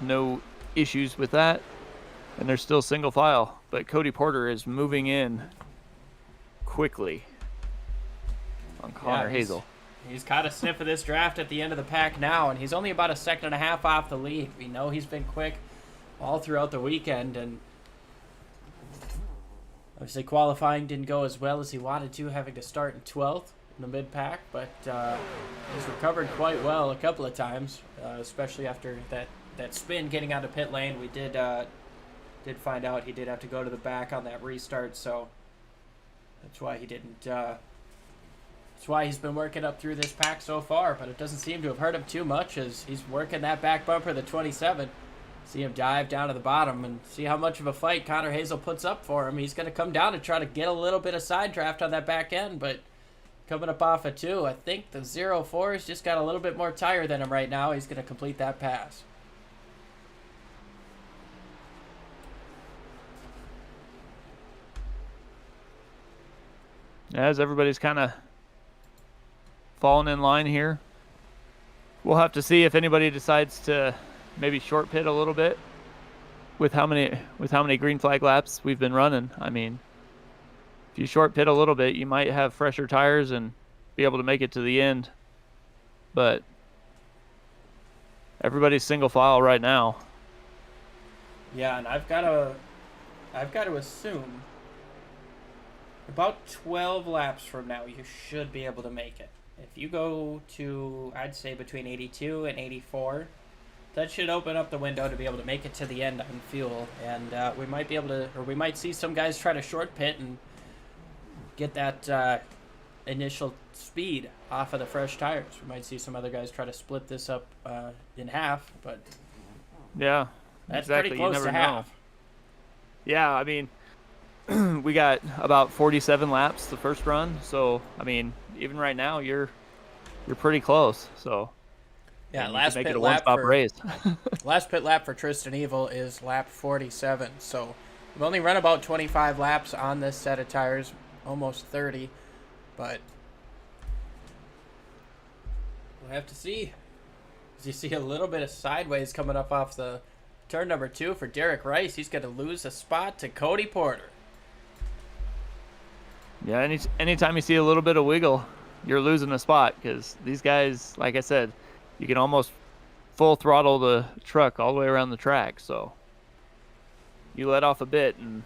No issues with that. And they're still single file. But Cody Porter is moving in quickly on Connor Hazel. He's caught a sniff of this draft at the end of the pack now, and he's only about a second and a half off the lead. We know he's been quick all throughout the weekend, and obviously qualifying didn't go as well as he wanted to, having to start in 12th in the mid-pack, but he's recovered quite well a couple of times, especially after that spin getting out of pit lane. We did find out he did have to go to the back on that restart, so that's why he didn't. That's why he's been working up through this pack so far, but it doesn't seem to have hurt him too much as he's working that back bumper, the 27. See him dive down to the bottom and see how much of a fight Connor Hazel puts up for him. He's going to come down and try to get a little bit of side draft on that back end, but coming up off a 2, I think the 04's just got a little bit more tire than him right now. He's going to complete that pass. As everybody's kind of falling in line here, we'll have to see if anybody decides to maybe short pit a little bit with how many green flag laps we've been running. I mean, if you short pit a little bit, you might have fresher tires and be able to make it to the end. But everybody's single file right now. Yeah, and I've got to assume about 12 laps from now you should be able to make it. If you go to, I'd say, between 82 and 84, that should open up the window to be able to make it to the end on fuel. And we might be able to, or we might see some guys try to short pit and get that initial speed off of the fresh tires. We might see some other guys try to split this up in half, but yeah, that's exactly. pretty close You never to know. half. Yeah, I mean, we got about 47 laps the first run, so I mean, even right now you're pretty close. So yeah, you last can make pit it a lap one-stop for race. last pit lap for Tristan Evil is lap 47. So we've only run about 25 laps on this set of tires, almost 30, but we'll have to see. As you see a little bit of sideways coming up off the turn number 2 for Derek Rice. He's going to lose a spot to Cody Porter. Yeah, anytime you see a little bit of wiggle, you're losing a spot because these guys, like I said, you can almost full throttle the truck all the way around the track. So you let off a bit and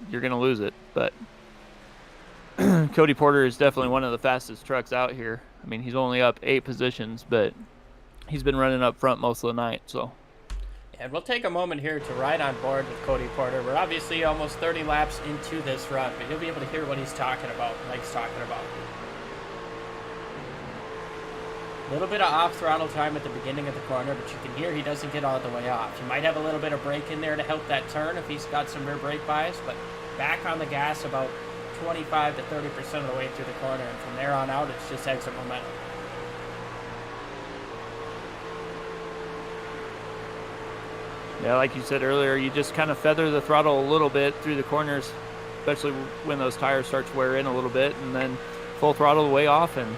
you're going to lose it. But Cody Porter is definitely one of the fastest trucks out here. I mean, he's only up 8 positions, but he's been running up front most of the night. So. And we'll take a moment here to ride on board with Cody Porter. We're obviously almost 30 laps into this run, but you'll be able to hear what he's talking about, Mike's talking about. A little bit of off throttle time at the beginning of the corner, but you can hear he doesn't get all the way off. You might have a little bit of brake in there to help that turn if he's got some rear brake bias, but back on the gas about 25 to 30% of the way through the corner, and from there on out, it's just exit momentum. Yeah, like you said earlier, you just kind of feather the throttle a little bit through the corners, especially when those tires start to wear in a little bit, and then full throttle way off, and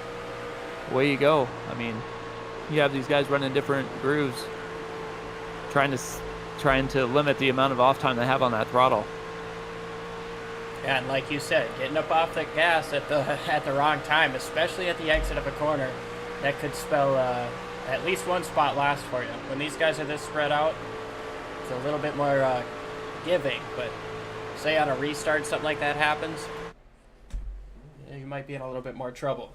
away you go. I mean, you have these guys running different grooves, trying to limit the amount of off time they have on that throttle. Yeah, and like you said, getting up off the gas at the wrong time, especially at the exit of a corner, that could spell at least one spot lost for you. When these guys are this spread out, it's a little bit more giving, but say on a restart something like that happens, you might be in a little bit more trouble.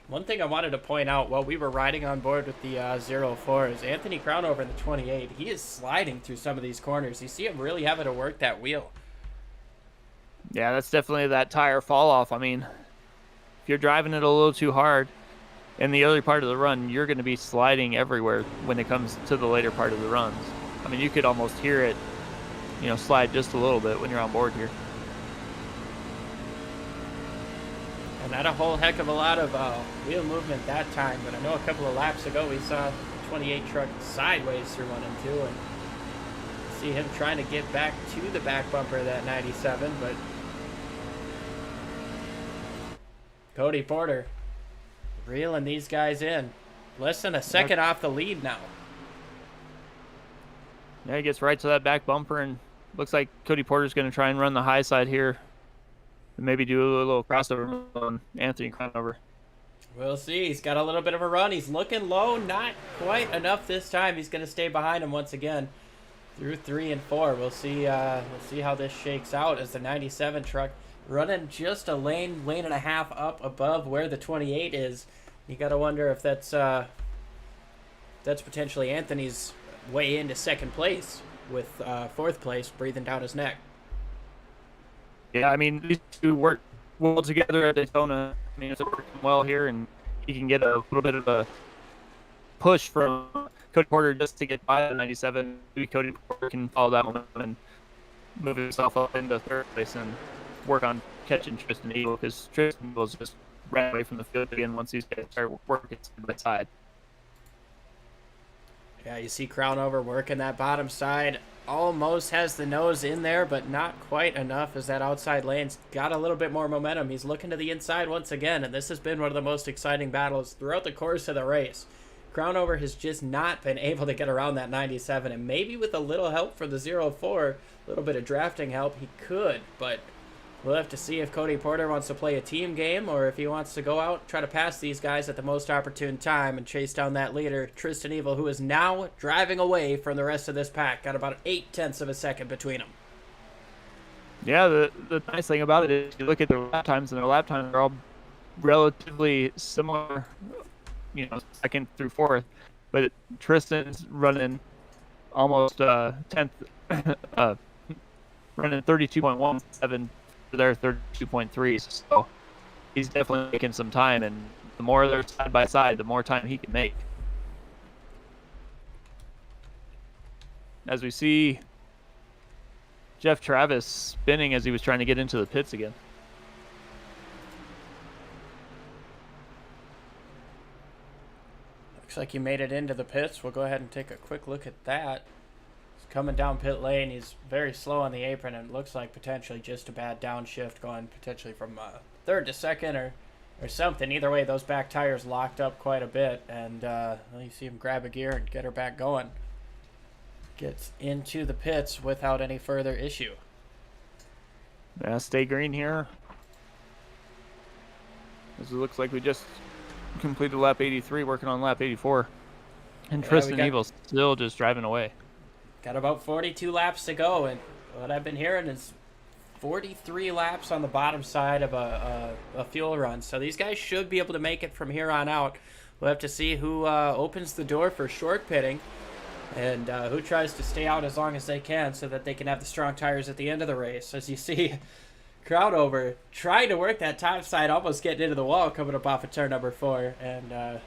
One thing I wanted to point out while we were riding on board with the 04 is Anthony Crownover in the 28. He is sliding through some of these corners. You see him really having to work that wheel. Yeah, that's definitely that tire fall off. I mean, if you're driving it a little too hard in the early part of the run, you're going to be sliding everywhere when it comes to the later part of the runs. I mean, you could almost hear it, slide just a little bit when you're on board here. And not a whole heck of a lot of wheel movement that time, but I know a couple of laps ago we saw the 28 truck sideways through 1 and 2, and see him trying to get back to the back bumper of that 97, but Cody Porter reeling these guys in. Less than a second off the lead now. Yeah, he gets right to that back bumper, and looks like Cody Porter's going to try and run the high side here maybe do a little crossover on Anthony Crownover. We'll see. He's got a little bit of a run. He's looking low, not quite enough this time. He's going to stay behind him once again through 3 and 4. We'll see how this shakes out as the 97 truck running just a lane and a half up above where the 28 is. You got to wonder if that's potentially Anthony's way into second place with fourth place breathing down his neck. Yeah, I mean, these two work well together at Daytona. I mean, it's working well here, and he can get a little bit of a push from Cody Porter just to get by the 97. Maybe Cody Porter can follow that momentum and move himself up into third place and work on catching Tristan Eagle, because Tristan Eagle's just ran away from the field again once these guys start working side by side. Yeah, you see Crownover working that bottom side. Almost has the nose in there, but not quite enough as that outside lane's got a little bit more momentum. He's looking to the inside once again, and this has been one of the most exciting battles throughout the course of the race. Crownover has just not been able to get around that 97, and maybe with a little help from the 04, a little bit of drafting help, he could, but we'll have to see if Cody Porter wants to play a team game or if he wants to go out, try to pass these guys at the most opportune time and chase down that leader, Tristan Evil, who is now driving away from the rest of this pack. Got about 0.8 of a second between them. Yeah, the nice thing about it is you look at their lap times, and their lap times are all relatively similar, second through fourth. But Tristan's running almost 10th, running 32.17. They're 32.3, so he's definitely making some time, and the more they're side by side, the more time he can make. As we see Jeff Travis spinning as he was trying to get into the pits again. Looks like he made it into the pits. We'll go ahead and take a quick look at that. Coming down pit lane, he's very slow on the apron, and it looks like potentially just a bad downshift going potentially from third to second or something. Either way, those back tires locked up quite a bit, and you see him grab a gear and get her back going. Gets into the pits without any further issue. Yeah, stay green here. As it looks like we just completed lap 83, working on lap 84. And Tristan Evil's still just driving away. Got about 42 laps to go, and what I've been hearing is 43 laps on the bottom side of a fuel run. So these guys should be able to make it from here on out. We'll have to see who opens the door for short pitting and who tries to stay out as long as they can so that they can have the strong tires at the end of the race. As you see, Crownover trying to work that top side, almost getting into the wall coming up off of turn number 4. And yeah,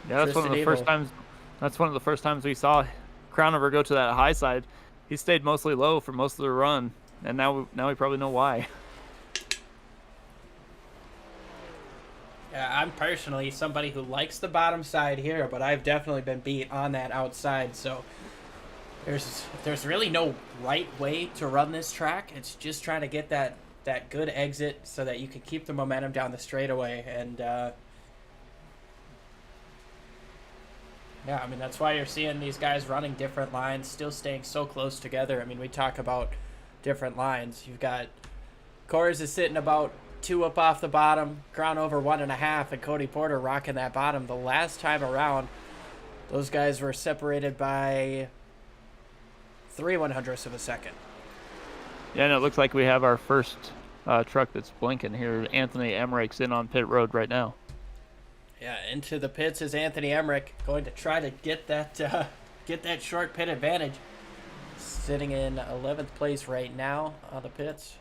that's one of the first times. That's one of the first times we saw Crownover go to that high side. He stayed mostly low for most of the run, and now we probably know why. Yeah, I'm personally somebody who likes the bottom side here, but I've definitely been beat on that outside. So there's really no right way to run this track. It's just trying to get that good exit so that you can keep the momentum down the straightaway. And yeah, I mean, that's why you're seeing these guys running different lines, still staying so close together. I mean, we talk about different lines. You've got Coors is sitting about 2 up off the bottom, Crownover 1.5, and Cody Porter rocking that bottom. The last time around, those guys were separated by 0.03 of a second. Yeah, and it looks like we have our first truck that's blinking here. Anthony Emmerich's in on pit road right now. Yeah, into the pits is Anthony Emmerich, going to try to get that short pit advantage. Sitting in 11th place right now on the pits.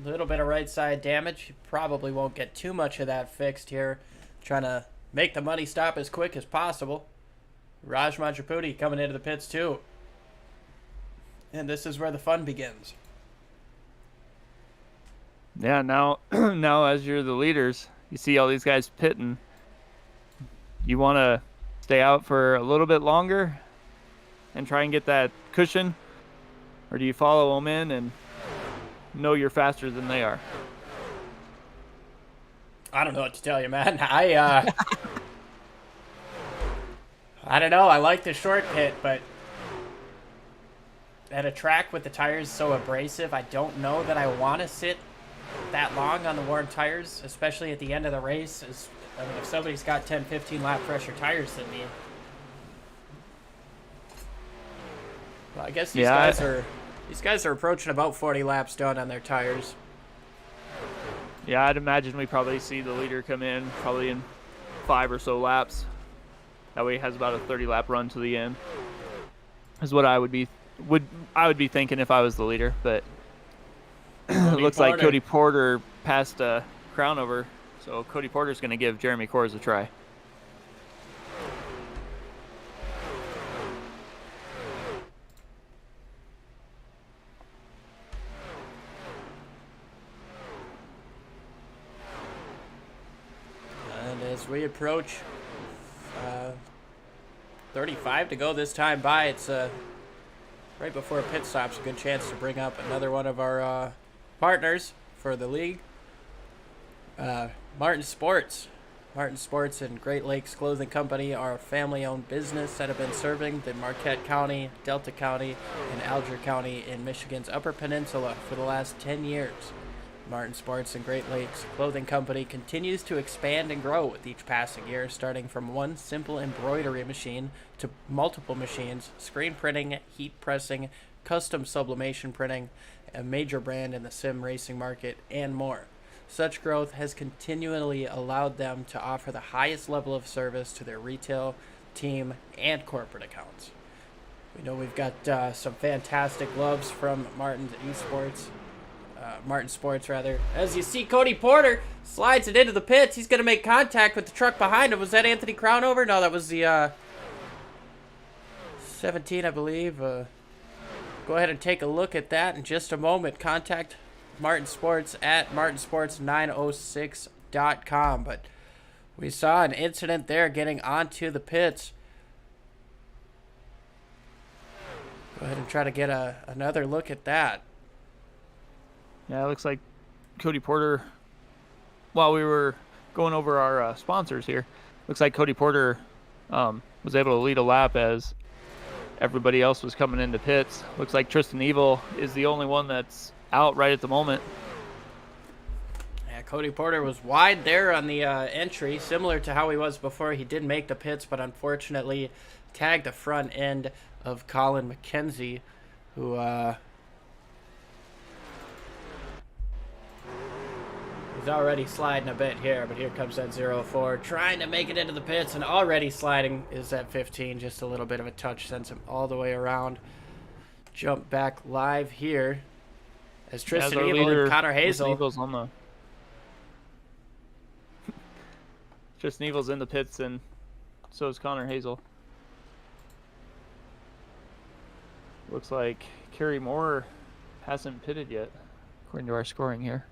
A little bit of right side damage. You probably won't get too much of that fixed here. Trying to make the money stop as quick as possible. Raj Mandrapudi coming into the pits too. And this is where the fun begins. Yeah, now as you're the leaders, you see all these guys pitting. You want to stay out for a little bit longer and try and get that cushion? Or do you follow them in and know you're faster than they are? I don't know what to tell you, man. I don't know. I like the short pit, but at a track with the tires so abrasive, I don't know that I want to sit that long on the warm tires, especially at the end of the race. If somebody's got 10, 15 lap fresher tires than me. Well, I guess these guys are approaching about 40 laps done on their tires. Yeah, I'd imagine we probably see the leader come in probably in 5 or so laps. That way he has about a 30-lap run to the end. Is what I would be thinking if I was the leader, but it looks like Cody Porter passed Crown over, so Cody Porter's going to give Jeremy Kors a try. And as we approach 35 to go this time by, it's right before pit stops, a good chance to bring up another one of our partners for the league, Martin Sports. Martin Sports and Great Lakes Clothing Company are a family-owned business that have been serving the Marquette County, Delta County, and Alger County in Michigan's Upper Peninsula for the last 10 years. Martin Sports and Great Lakes Clothing Company continues to expand and grow with each passing year, starting from one simple embroidery machine to multiple machines, screen printing, heat pressing, custom sublimation printing, a major brand in the sim racing market, and more. Such growth has continually allowed them to offer the highest level of service to their retail, team, and corporate accounts. We know we've got some fantastic gloves from Martin Sports. As you see, Cody Porter slides it into the pits. He's going to make contact with the truck behind him. Was that Anthony Crownover? No, that was the 17, I believe. Go ahead and take a look at that in just a moment. Contact Martin Sports at martinsports906.com. But we saw an incident there getting onto the pits. Go ahead and try to get another look at that. Yeah, it looks like Cody Porter, while we were going over our sponsors here, looks like Cody Porter was able to lead a lap as everybody else was coming into pits. Looks like Tristan Evil is the only one that's out right at the moment. Yeah, Cody Porter was wide there on the entry, similar to how he was before. He did make the pits, but unfortunately tagged the front end of Colin McKenzie, who he's already sliding a bit here, but here comes that 04, trying to make it into the pits, and already sliding is that 15. Just a little bit of a touch sends him all the way around. Jump back live here as Tristan Evil and Connor Hazel. Tristan Evil's in the pits, and so is Connor Hazel. Looks like Kerry Moore hasn't pitted yet, according to our scoring here.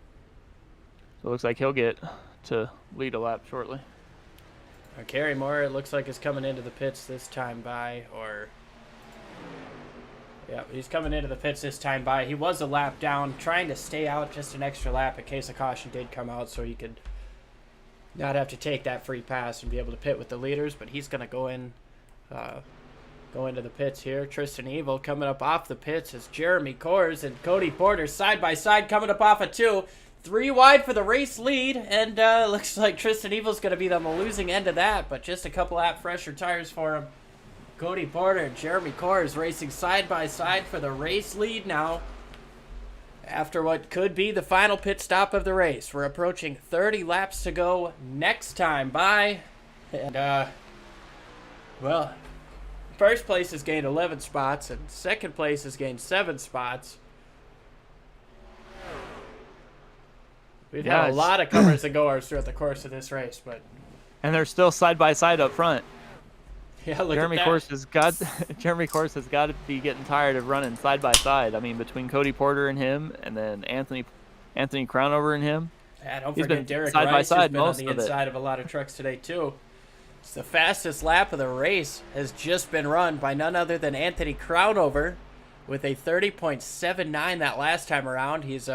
So it looks like he'll get to lead a lap shortly. Kerry Moore, it looks like, is coming into the pits this time by, yeah, he's coming into the pits this time by. He was a lap down, trying to stay out just an extra lap in case a caution did come out, so he could not have to take that free pass and be able to pit with the leaders. But he's going to go into the pits here. Tristan Evil coming up off the pits as Jeremy Kors and Cody Porter side by side coming up off of 2. 3 wide for the race lead, and looks like Tristan Evil's going to be on the losing end of that, but just a couple lap fresher tires for him. Cody Porter and Jeremy Kors racing side by side for the race lead now. After what could be the final pit stop of the race, we're approaching 30 laps to go next time by, and well, first place has gained 11 spots, and second place has gained 7 spots. We've had a lot of comers and goers throughout the course of this race, and they're still side by side up front. Yeah, look Jeremy at that. Jeremy Kors has got to be getting tired of running side by side. I mean, between Cody Porter and him, and then Anthony Crownover and him. Yeah, don't forget Derek side Rice by side has been on most the of it. inside of a lot of trucks today too. It's the fastest lap of the race has just been run by none other than Anthony Crownover with a 30.79 that last time around. He's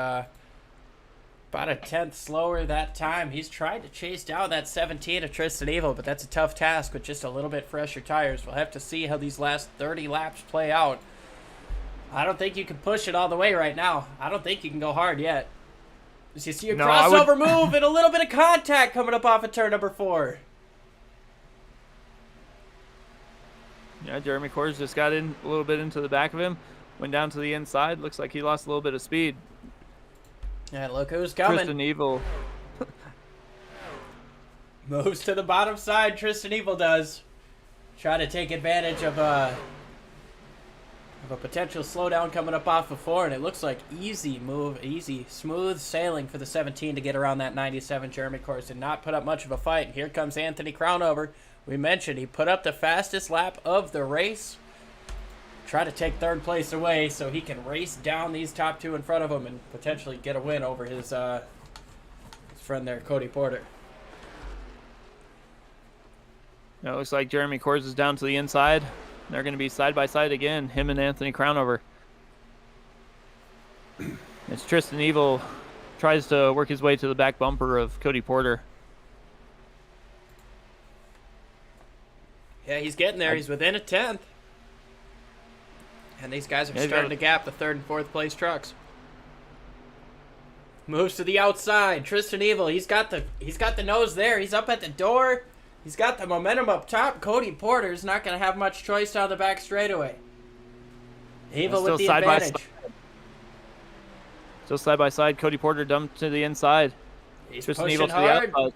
about a 10th slower that time. He's tried to chase down that 17 of Tristan Evil, but that's a tough task with just a little bit fresher tires. We'll have to see how these last 30 laps play out. I don't think you can push it all the way right now. I don't think you can go hard yet. As you see a No, I crossover move and a little bit of contact coming up off of turn number 4. Yeah, Jeremy Coors just got in a little bit into the back of him, went down to the inside. Looks like he lost a little bit of speed. And look who's coming. Tristan Evil. Moves to the bottom side. Tristan Evil does. Try to take advantage of a potential slowdown coming up off of 4, and it looks like easy move, easy, smooth sailing for the 17 to get around that 97. Jeremy Coors did not put up much of a fight. And here comes Anthony Crownover. We mentioned he put up the fastest lap of the race. Try to take 3rd place away so he can race down these top 2 in front of him and potentially get a win over his friend there, Cody Porter. It looks like Jeremy Coors is down to the inside. They're going to be side by side again, him and Anthony Crownover. As Tristan Evil tries to work his way to the back bumper of Cody Porter. Yeah, he's getting there. He's within a 10th. And these guys are starting to gap the 3rd and 4th place trucks. Moves to the outside. Tristan Evil, he's got the nose there. He's up at the door. He's got the momentum up top. Cody Porter's not going to have much choice down the back straightaway. Evil with the advantage. Still side by side. Cody Porter dumped to the inside. He's Tristan pushing Evil to hard. the outside.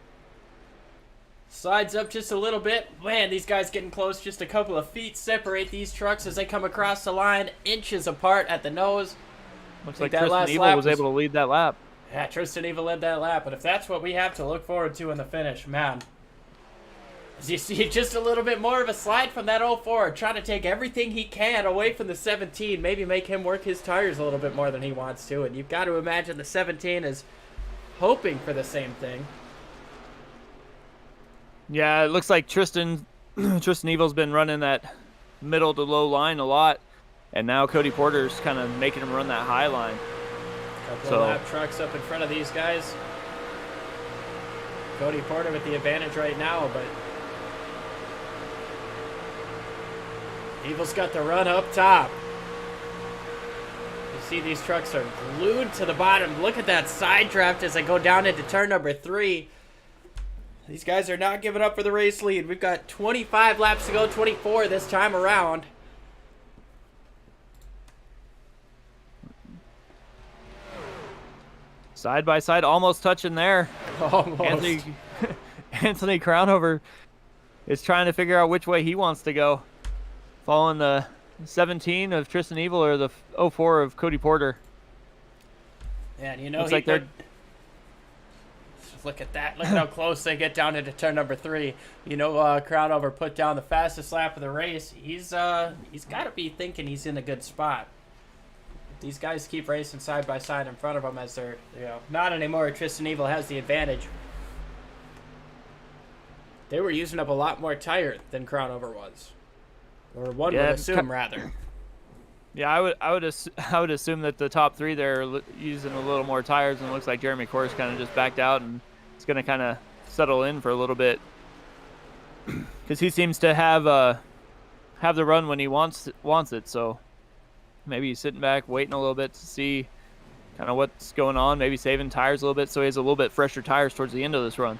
Slides up just a little bit. Man, these guys getting close. Just a couple of feet separate these trucks as they come across the line, inches apart at the nose. Looks like Tristan Evil was able to lead that lap. Yeah, Tristan Evil led that lap. But if that's what we have to look forward to in the finish, man. As you see just a little bit more of a slide from that 04, trying to take everything he can away from the 17, maybe make him work his tires a little bit more than he wants to. And you've got to imagine the 17 is hoping for the same thing. Yeah, it looks like Tristan Evil's been running that middle to low line a lot, and now Cody Porter's kind of making him run that high line. Couple of lap trucks up in front of these guys. Cody Porter with the advantage right now, but Evil's got the run up top. You see these trucks are glued to the bottom. Look at that side draft as they go down into turn number 3. These guys are not giving up for the race lead. We've got 25 laps to go, 24 this time around. Side by side, almost touching there. Almost. Anthony Crownover is trying to figure out which way he wants to go. Following the 17 of Tristan Evil or the 04 of Cody Porter. Yeah, and you know, looks like they're... Look at that. Look at how close they get down into turn number 3. You know, Crownover put down the fastest lap of the race. He's got to be thinking he's in a good spot. These guys keep racing side by side in front of him as they're, not anymore. Tristan Evil has the advantage. They were using up a lot more tire than Crownover was. Or one would assume, rather. Yeah, I would assume that the top 3 there are using a little more tires, and it looks like Jeremy Coors kind of just backed out and it's going to kind of settle in for a little bit because he seems to have the run when he wants it. So maybe he's sitting back waiting a little bit to see kind of what's going on, maybe saving tires a little bit so he has a little bit fresher tires towards the end of this run.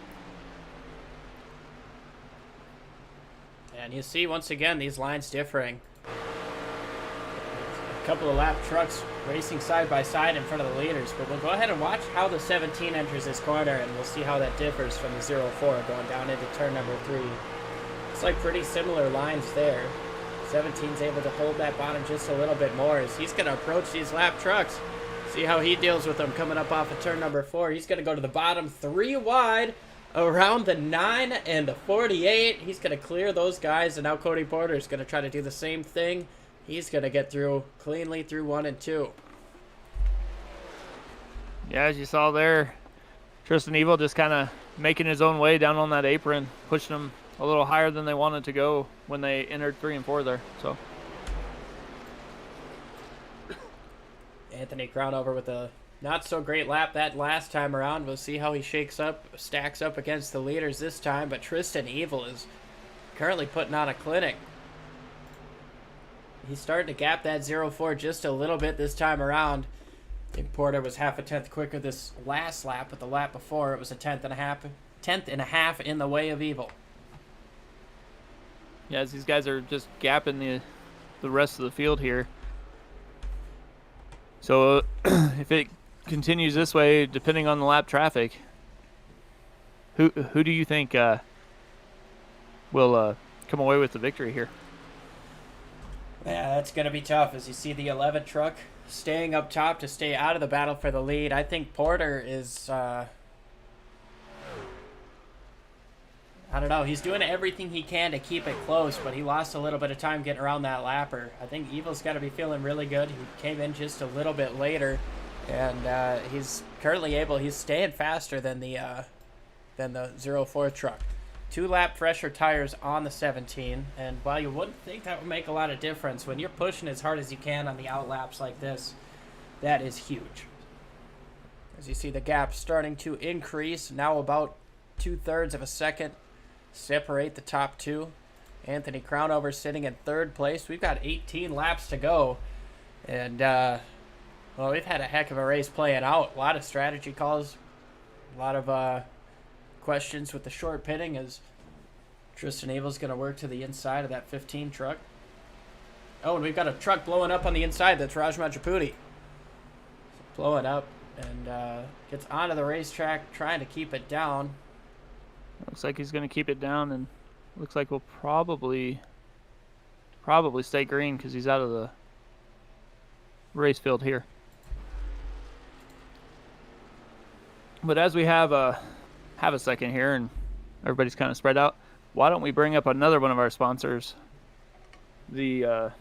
And you see once again these lines differing. A couple of lap trucks racing side by side in front of the leaders, but we'll go ahead and watch how the 17 enters this corner, and we'll see how that differs from the 04 going down into turn number 3. It's like pretty similar lines there. 17's able to hold that bottom just a little bit more as he's going to approach these lap trucks. See how he deals with them coming up off of turn number 4. He's going to go to the bottom 3 wide around the 9 and the 48. He's going to clear those guys, and now Cody Porter is going to try to do the same thing. He's going to get through cleanly through 1 and 2. Yeah, as you saw there, Tristan Evil just kind of making his own way down on that apron, pushing them a little higher than they wanted to go when they entered 3 and 4 there. So Anthony Crownover with a not so great lap that last time around. We'll see how he stacks up against the leaders this time, but Tristan Evil is currently putting on a clinic. He's starting to gap that 0-4 just a little bit this time around. I think Porter was half a tenth quicker this last lap, but the lap before it was a tenth and a half in the way of Evil. Yeah, as these guys are just gapping the rest of the field here. So if it continues this way, depending on the lap traffic, who do you think will come away with the victory here? Yeah, that's going to be tough as you see the 11 truck staying up top to stay out of the battle for the lead. I think Porter is, I don't know, he's doing everything he can to keep it close, but he lost a little bit of time getting around that lapper. I think Evil's got to be feeling really good. He came in just a little bit later, and he's currently he's staying faster than the 0-4 truck. 2-lap fresher tires on the 17, and while you wouldn't think that would make a lot of difference, when you're pushing as hard as you can on the outlaps like this, that is huge. As you see the gap starting to increase, now about 2/3 of a second separate the top two. Anthony Crownover sitting in 3rd place. We've got 18 laps to go, and well, we've had a heck of a race playing out. A lot of strategy calls, a lot of questions with the short pitting as Tristan Evil's going to work to the inside of that 15 truck. Oh, and we've got a truck blowing up on the inside. That's Raj Majaputi. So blowing up and gets onto the racetrack trying to keep it down. Looks like he's going to keep it down, and looks like we'll probably stay green because he's out of the race field here. But as we have a second here and everybody's kind of spread out, why don't we bring up another one of our sponsors, the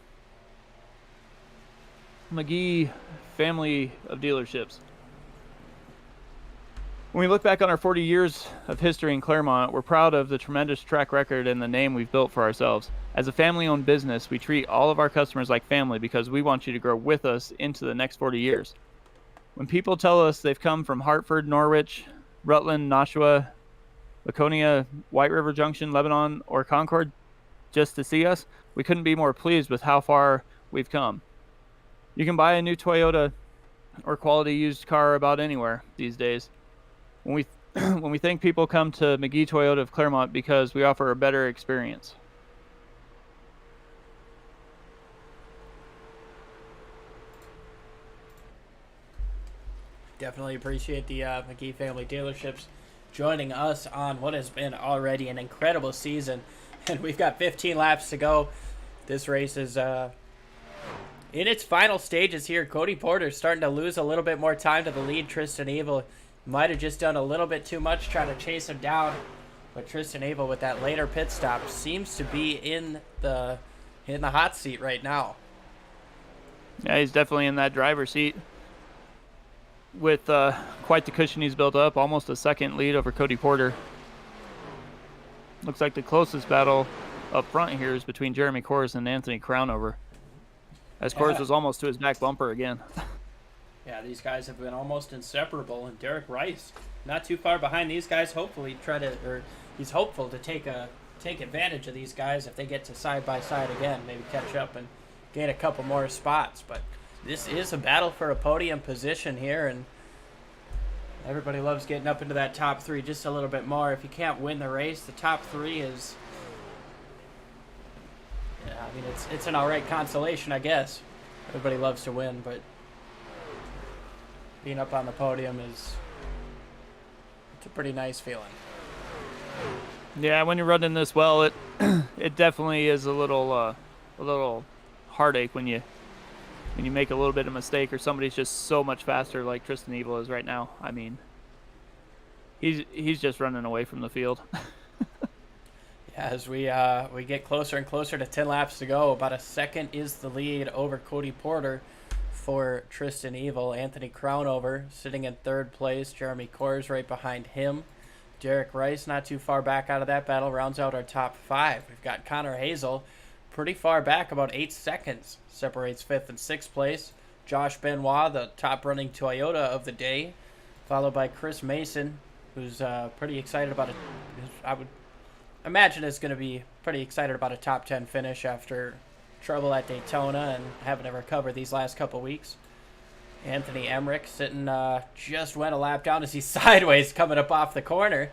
McGee family of dealerships. When we look back on our 40 years of history in Claremont, we're proud of the tremendous track record and the name we've built for ourselves. As a family-owned business, we treat all of our customers like family because we want you to grow with us into the next 40 years. When people tell us they've come from Hartford, Norwich, Rutland, Nashua, Laconia, White River Junction, Lebanon, or Concord just to see us, we couldn't be more pleased with how far we've come. You can buy a new Toyota or quality used car about anywhere these days. When we think people come to McGee Toyota of Claremont because we offer a better experience. Definitely appreciate the McGee family dealerships joining us on what has been already an incredible season. And we've got 15 laps to go. This race is in its final stages here. Cody Porter starting to lose a little bit more time to the lead. Tristan Evil might have just done a little bit too much trying to chase him down. But Tristan Evil with that later pit stop seems to be in the hot seat right now. Yeah, he's definitely in that driver's seat with quite the cushion he's built up, almost a second lead over Cody Porter. Looks like the closest battle up front here is between Jeremy Kors and Anthony Crownover, as Kors was almost to his back bumper again. Yeah, these guys have been almost inseparable, and Derek Rice not too far behind these guys. Hopefully he's hopeful to take advantage of these guys if they get to side by side again, maybe catch up and gain a couple more spots. But this is a battle for a podium position here, and everybody loves getting up into that top three just a little bit more. If you can't win the race, the top three is, yeah, I mean, it's an all right consolation, I guess. Everybody loves to win, but being up on the podium it's a pretty nice feeling. Yeah, when you're running this well, it definitely is a little heartache when you make a little bit of mistake or somebody's just so much faster like Tristan Evil is right now. I mean, he's just running away from the field. Yeah, as we get closer and closer to 10 laps to go, about a second is the lead over Cody Porter for Tristan Evil. Anthony Crownover sitting in 3rd place. Jeremy Kors right behind him. Derek Rice not too far back out of that battle rounds out our top 5. We've got Connor Hazel pretty far back, about 8 seconds separates 5th and 6th place. Josh Benoit, the top running Toyota of the day, followed by Chris Mason, who's pretty excited about it. I would imagine is going to be pretty excited about a top 10 finish after trouble at Daytona and having to recover these last couple weeks. Anthony Emmerich sitting just went a lap down as he's sideways coming up off the corner.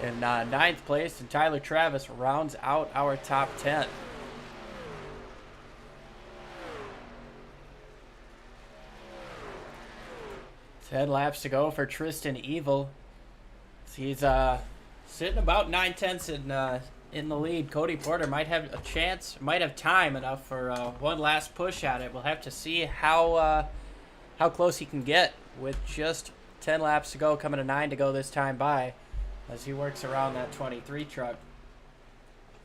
In ninth place, and Tyler Travis rounds out our top 10. Ten laps to go for Tristan Evil. He's sitting about 9/10 in the lead. Cody Porter might have a chance, might have time enough for one last push at it. We'll have to see how close he can get with just 10 laps to go, coming to 9 to go this time by, as he works around that 23 truck.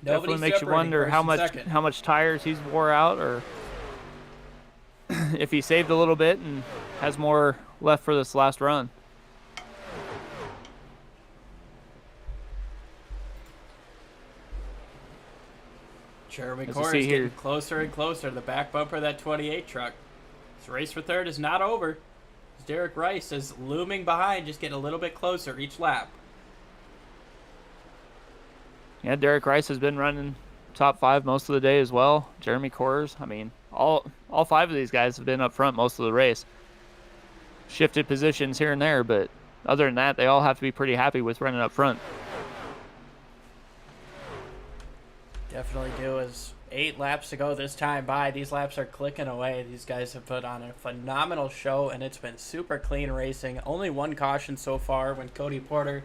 Definitely makes you wonder how much tires he's wore out, or if he saved a little bit and has more left for this last run. Jeremy Corr is getting closer and closer to the back bumper of that 28 truck. This race for third is not over. Derek Rice is looming behind, just getting a little bit closer each lap. Yeah, Derek Rice has been running top 5 most of the day as well. Jeremy Corrs, I mean, all 5 of these guys have been up front most of the race. Shifted positions here and there, but other than that, they all have to be pretty happy with running up front. Definitely do. As 8 laps to go this time by, these laps are clicking away. These guys have put on a phenomenal show, and it's been super clean racing. Only one caution so far when Cody Porter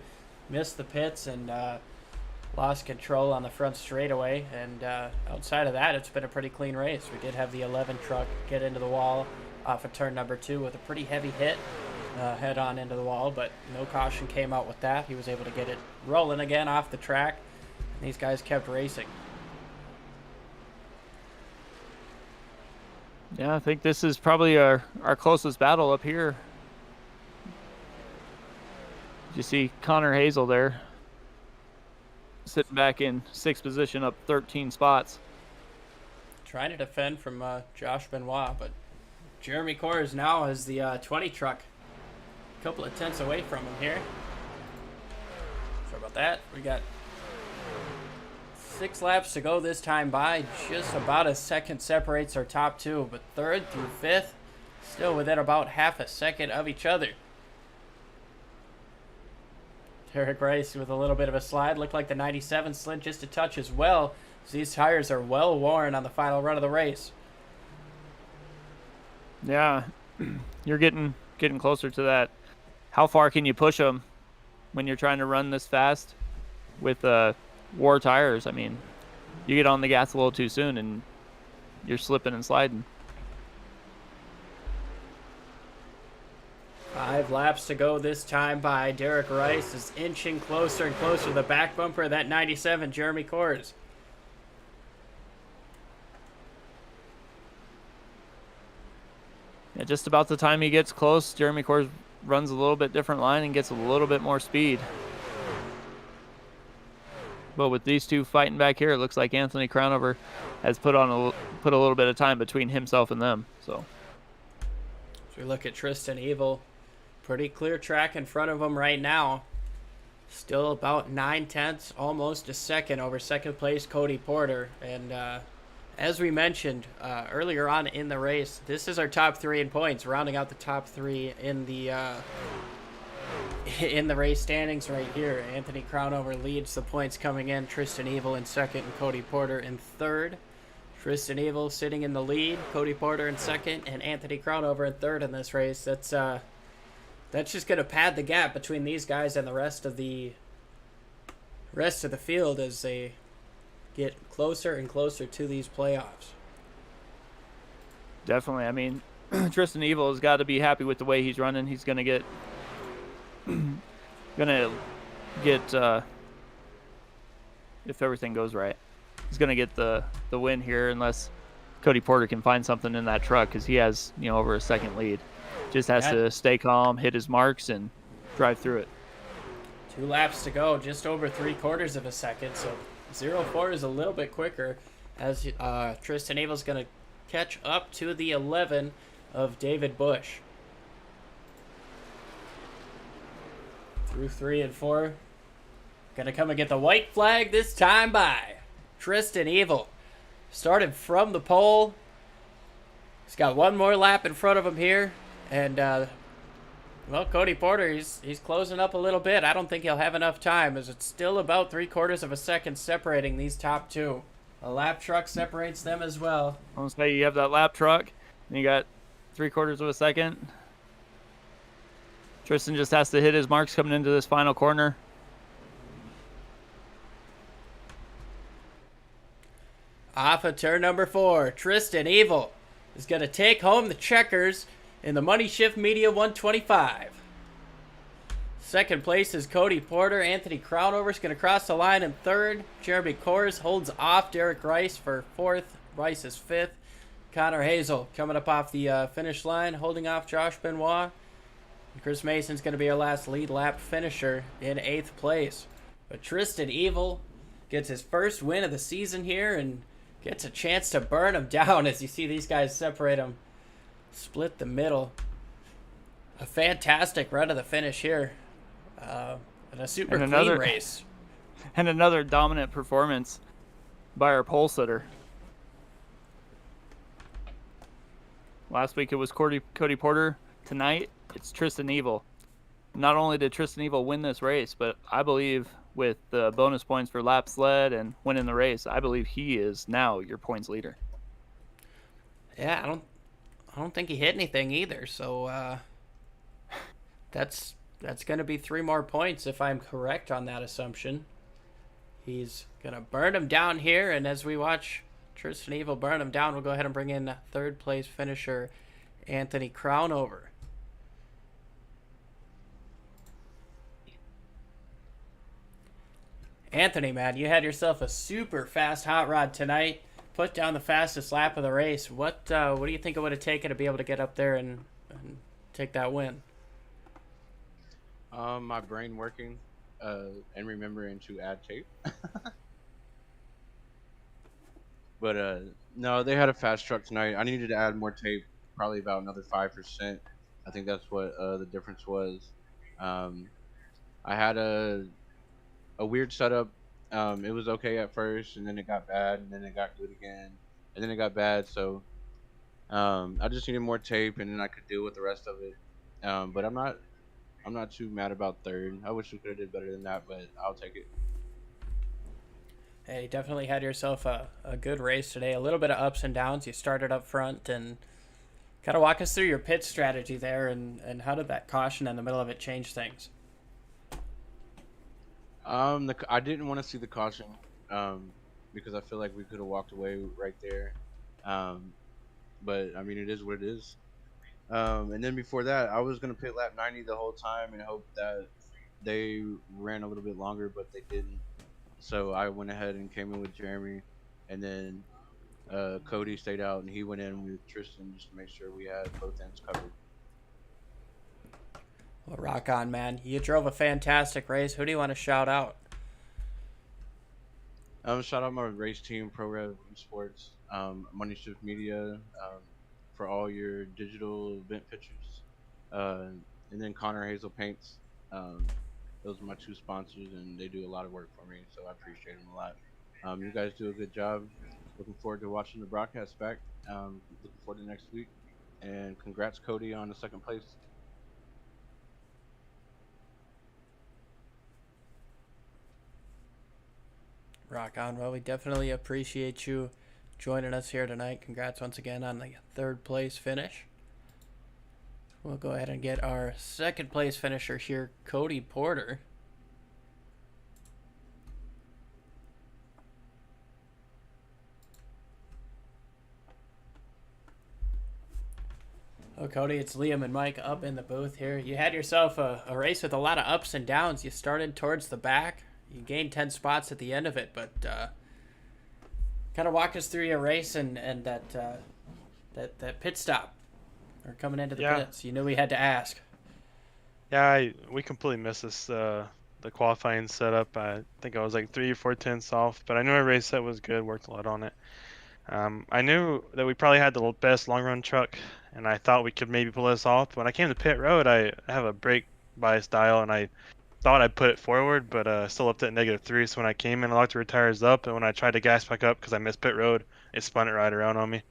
missed the pits and lost control on the front straightaway. And outside of that, it's been a pretty clean race. We did have the 11 truck get into the wall off of turn number 2 with a pretty heavy hit head on into the wall, but no caution came out with that. He was able to get it rolling again off the track, and these guys kept racing. Yeah, I think this is probably our closest battle up here. You see Connor Hazel there, sitting back in 6th position, up 13 spots. Trying to defend from Josh Benoit, but Jeremy Corrs now has the 20 truck a couple of tenths away from him here. Sorry about that. We got 6 laps to go this time by. Just about a second separates our top 2, but 3rd through 5th still within about half a second of each other. Derek Rice with a little bit of a slide. Looked like the 97 slid just a touch as well. These tires are well worn on the final run of the race. Yeah, you're getting closer to that. How far can you push them when you're trying to run this fast with war tires? I mean, you get on the gas a little too soon and you're slipping and sliding. 5 laps to go this time by. Derek Rice is inching closer and closer to the back bumper of that 97, Jeremy Corrs. Yeah, just about the time he gets close, Jeremy Corrs runs a little bit different line and gets a little bit more speed. But with these two fighting back here, it looks like Anthony Crownover has put a little bit of time between himself and them. So as we look at Tristan Evil, pretty clear track in front of him right now. Still about 9/10, almost a second over second place Cody Porter. And as we mentioned earlier on in the race, this is our top 3 in points, rounding out the top 3 in the race standings right here. Anthony Crownover leads the points coming in. Tristan Evil in 2nd and Cody Porter in 3rd. Tristan Evil sitting in the lead, Cody Porter in 2nd, and Anthony Crownover in 3rd in this race. That's just going to pad the gap between these guys and the rest of the field as they get closer and closer to these playoffs. definitely, I mean, Tristan Evil has got to be happy with the way he's running. He's going to get if everything goes right, he's going to get the win here, unless Cody Porter can find something in that truck, because he has, over a second lead. Just has to stay calm, hit his marks, and drive through it. 2 laps to go, just over 3/4 of a second, so 0-4 is a little bit quicker, as Tristan Evil's going to catch up to the 11 of David Bush. Through 3 and 4. Gonna come and get the white flag this time by Tristan Evil. started from the pole. He's got one more lap in front of him here. And, well, Cody Porter, he's closing up a little bit. I don't think he'll have enough time, as it's still about 3/4 of a second separating these top two. A lap truck separates them as well. I'm going to say you have that lap truck, and you got 3/4 of a second. Tristan just has to hit his marks coming into this final corner. Off of turn number 4, Tristan Evil is going to take home the checkers in the MoneyShift Media 125. Second place is Cody Porter. Anthony Crownover is going to cross the line in third. Jeremy Kors holds off Derek Rice for fourth. Rice is fifth. Connor Hazel coming up off the finish line, holding off Josh Benoit. And Chris Mason's going to be our last lead lap finisher in 8th place. But Tristan Evil gets his first win of the season here and gets a chance to burn him down as you see these guys separate him. Split the middle. A fantastic run to the finish here. And a super clean race. And another dominant performance by our pole sitter. Last week it was Cody Porter. Tonight it's Tristan Evil. Not only did Tristan Evil win this race, but I believe with the bonus points for laps led and winning the race, I believe he is now your points leader. Yeah, I don't think he hit anything either. So that's going to be 3 more points if I'm correct on that assumption. He's going to burn him down here, and as we watch Tristan Evil burn him down, we'll go ahead and bring in 3rd place finisher Anthony Crownover. Anthony, man, you had yourself a super fast hot rod tonight. Put down the fastest lap of the race. What do you think it would have taken to be able to get up there and take that win? My brain working and remembering to add tape. But no, they had a fast truck tonight. I needed to add more tape, probably about another 5%. I think that's what the difference was. I had a weird setup. It was okay at first, and then it got bad, and then it got good again, and then it got bad. So I just needed more tape, and then I could deal with the rest of it. But I'm not too mad about 3rd. I wish we could have did better than that, but I'll take it. Hey, you definitely had yourself a good race today. A little bit of ups and downs. You started up front, and kind of walk us through your pit strategy there, and how did that caution in the middle of it change things? I didn't want to see the caution because I feel like we could have walked away right there. But I mean, it is what it is. And then before that, I was gonna pit lap 90 the whole time and hope that they ran a little bit longer, but they didn't. So I went ahead and came in with Jeremy, and then Cody stayed out, and he went in with Tristan just to make sure we had both ends covered. Well, rock on, man. You drove a fantastic race. Who do you want to shout out? Shout out my race team, ProRev eSports, MoneyShift Media, for all your digital event pictures, and then Connor Hazel Paints. Those are my 2 sponsors, and they do a lot of work for me, so I appreciate them a lot. You guys do a good job. Looking forward to watching the broadcast back. Looking forward to next week, and congrats, Cody, on the 2nd place. Rock on. Well, we definitely appreciate you joining us here tonight. Congrats once again on the 3rd place finish. We'll go ahead and get our 2nd place finisher here, Cody Porter. Oh, Cody, it's Liam and Mike up in the booth here. You had yourself a race with a lot of ups and downs. You started towards the back. You gained 10 spots at the end of it, but kind of walk us through your race and that pit stop or coming into the pits. You knew we had to ask. Yeah, we completely missed this the qualifying setup. I think I was like 3 or 4 tenths off, but I knew our race set was good. Worked a lot on it. I knew that we probably had the best long run truck, and I thought we could maybe pull this off. When I came to pit road, I have a brake bias dial, and I thought I put it forward, but still left it at -3. So when I came in, I locked the tires up, and when I tried to gas back up because I missed pit road, it spun it right around on me.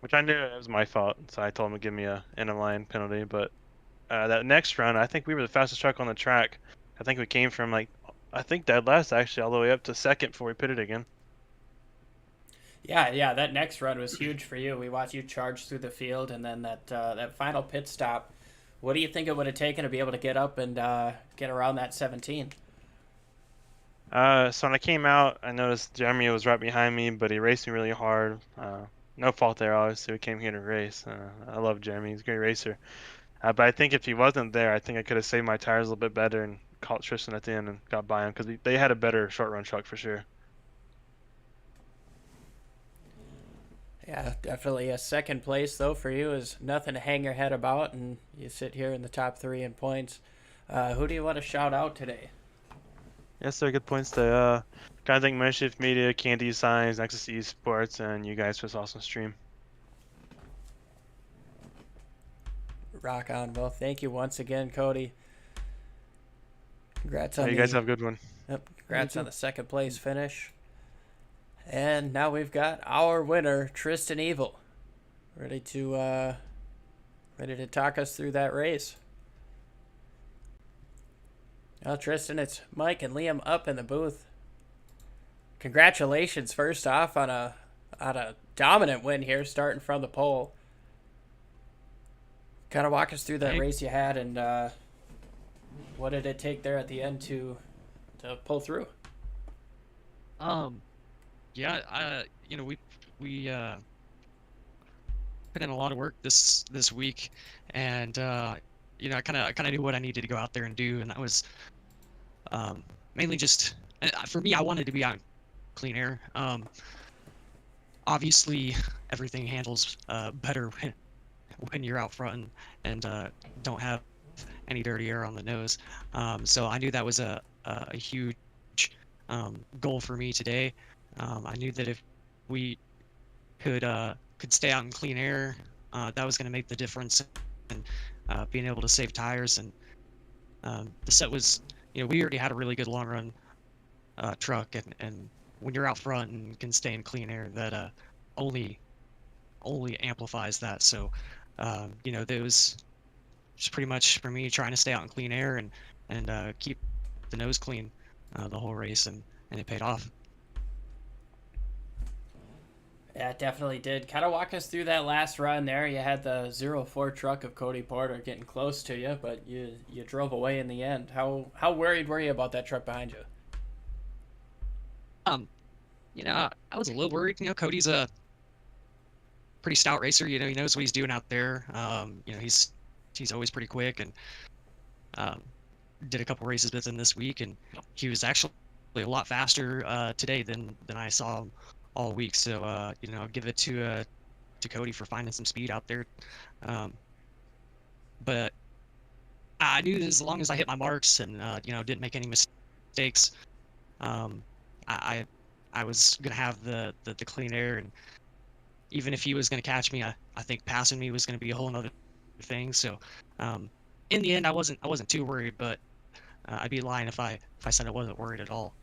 Which I knew it was my fault, so I told him to give me a end of line penalty. But that next run, I think we were the fastest truck on the track. I think we came from like, I think dead last actually, all the way up to second before we pitted again. Yeah, that next run was huge for you. We watched you charge through the field, and then that final pit stop. What do you think it would have taken to be able to get up and get around that 17? So when I came out, I noticed Jeremy was right behind me, but he raced me really hard. No fault there, obviously. We came here to race. I love Jeremy. He's a great racer. But I think if he wasn't there, I think I could have saved my tires a little bit better and caught Tristan at the end and got by him because they had a better short run truck for sure. Yeah, definitely a second place, though, for you is nothing to hang your head about, and you sit here in the top 3 in points. Who do you want to shout out today? Yes, sir. Good points to gotta thank MoneyShift Media, Candy Signs, Nexus eSports, and you guys for this awesome stream. Rock on. Well, thank you once again, Cody. Congrats on You guys have a good one. Yep, congrats on the second place finish. And now we've got our winner, Tristan Evil, ready to talk us through that race. Well, Tristan, it's Mike and Liam up in the booth. Congratulations, first off, on a dominant win here, starting from the pole. Kind of walk us through that race you had, and what did it take there at the end to pull through? Yeah, we put in a lot of work this week, and I kind of knew what I needed to go out there and do, and that was mainly just for me. I wanted to be on clean air. Obviously, everything handles better when you're out front and don't have any dirty air on the nose. So I knew that was a huge goal for me today. I knew that if we could stay out in clean air, that was going to make the difference in being able to save tires. And the set was, we already had a really good long run truck, and when you're out front and can stay in clean air, that only amplifies that. So there was just pretty much for me trying to stay out in clean air and keep the nose clean the whole race, and it paid off. Yeah, it definitely did. Kind of walk us through that last run there. You had the 0-4 truck of Cody Porter getting close to you, but you drove away in the end. How worried were you about that truck behind you? I was a little worried. Cody's a pretty stout racer. He knows what he's doing out there. He's always pretty quick, and did a couple races with him this week, and he was actually a lot faster today than I saw him all week. So give it to Cody for finding some speed out there. But I knew that as long as I hit my marks and didn't make any mistakes, I was gonna have the clean air, and even if he was gonna catch me, I think passing me was gonna be a whole nother thing. So in the end, I wasn't too worried, but I'd be lying if I said I wasn't worried at all.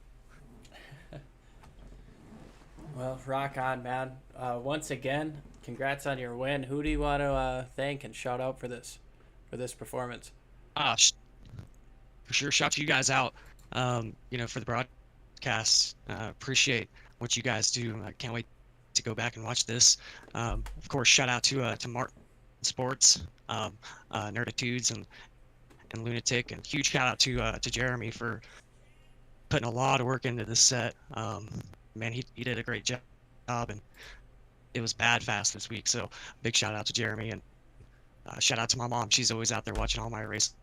Well, rock on, man. Once again, congrats on your win. Who do you want to thank and shout out for this performance? For sure, shout you guys out. For the broadcast. Appreciate what you guys do. I can't wait to go back and watch this. Of course, shout out to Martin Sports, Nerditudes, and Lunatic, and huge shout out to Jeremy for putting a lot of work into this set. Man, he did a great job, and it was bad fast this week. So big shout out to Jeremy, and shout out to my mom. She's always out there watching all my races.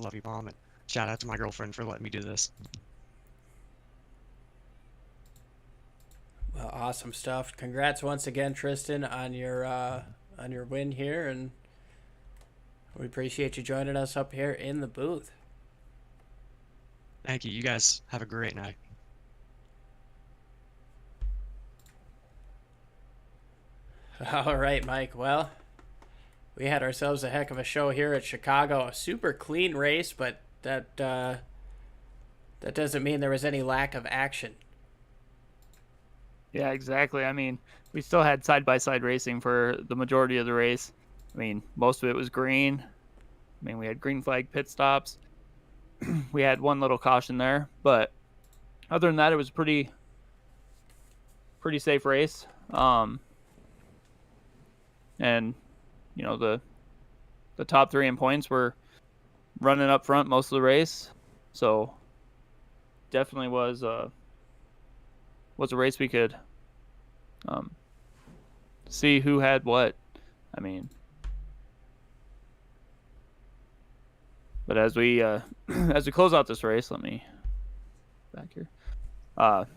Love you, Mom, and shout out to my girlfriend for letting me do this. Well, awesome stuff. Congrats once again, Tristan, on your win here, and we appreciate you joining us up here in the booth. Thank you. You guys have a great night. All right, Mike. Well, we had ourselves a heck of a show here at Chicago. A super clean race, but that doesn't mean there was any lack of action. Yeah, exactly. I mean, we still had side-by-side racing for the majority of the race. I mean, most of it was green. I mean, we had green flag pit stops. We had one little caution there, but other than that, it was a pretty safe race. And you know, the top three in points were running up front most of the race, so definitely was a race we could see who had what. I mean, but as we as we close out this race, let me back here.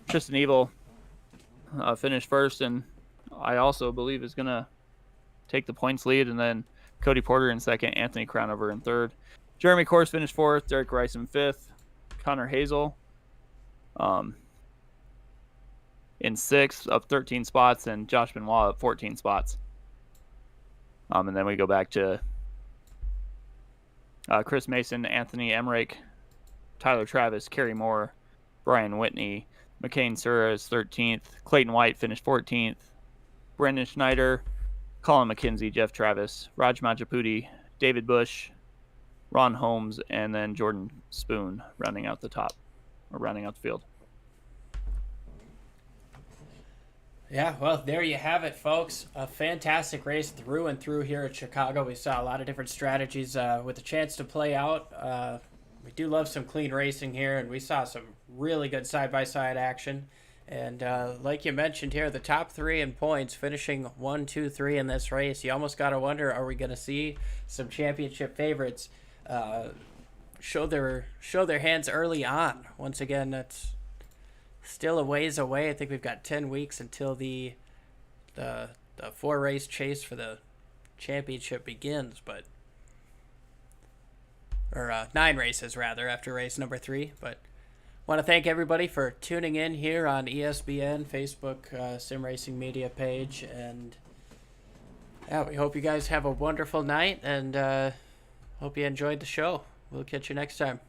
Tristan Evil finished first, and I also believe is gonna take the points lead, and then Cody Porter in second, Anthony Crownover in third. Jeremy Course finished fourth, Derek Rice in fifth, Connor Hazel in sixth, up 13 spots, and Josh Benoit up 14 spots. And then we go back to Chris Mason, Anthony Emmerich, Tyler Travis, Kerry Moore, Brian Whitney, McCain Sura is 13th, Clayton White finished 14th, Brendan Schneider, Colin McKenzie, Jeff Travis, Raj Majapudi, David Bush, Ron Holmes, and then Jordan Spoon rounding out the field. Yeah, well, there you have it, folks. A fantastic race through and through here at Chicago. We saw a lot of different strategies with a chance to play out. We do love some clean racing here, and we saw some really good side-by-side action. And like you mentioned here, the top three in points, finishing 1, 2, 3 in this race. You almost got to wonder, are we going to see some championship favorites show their hands early on? Once again, that's still a ways away. I think we've got 10 weeks until the 4-race chase for the championship begins, or 9 races rather after race number 3. But want to thank everybody for tuning in here on ESBN Facebook Sim Racing Media page, and yeah, we hope you guys have a wonderful night, and hope you enjoyed the show. We'll catch you next time.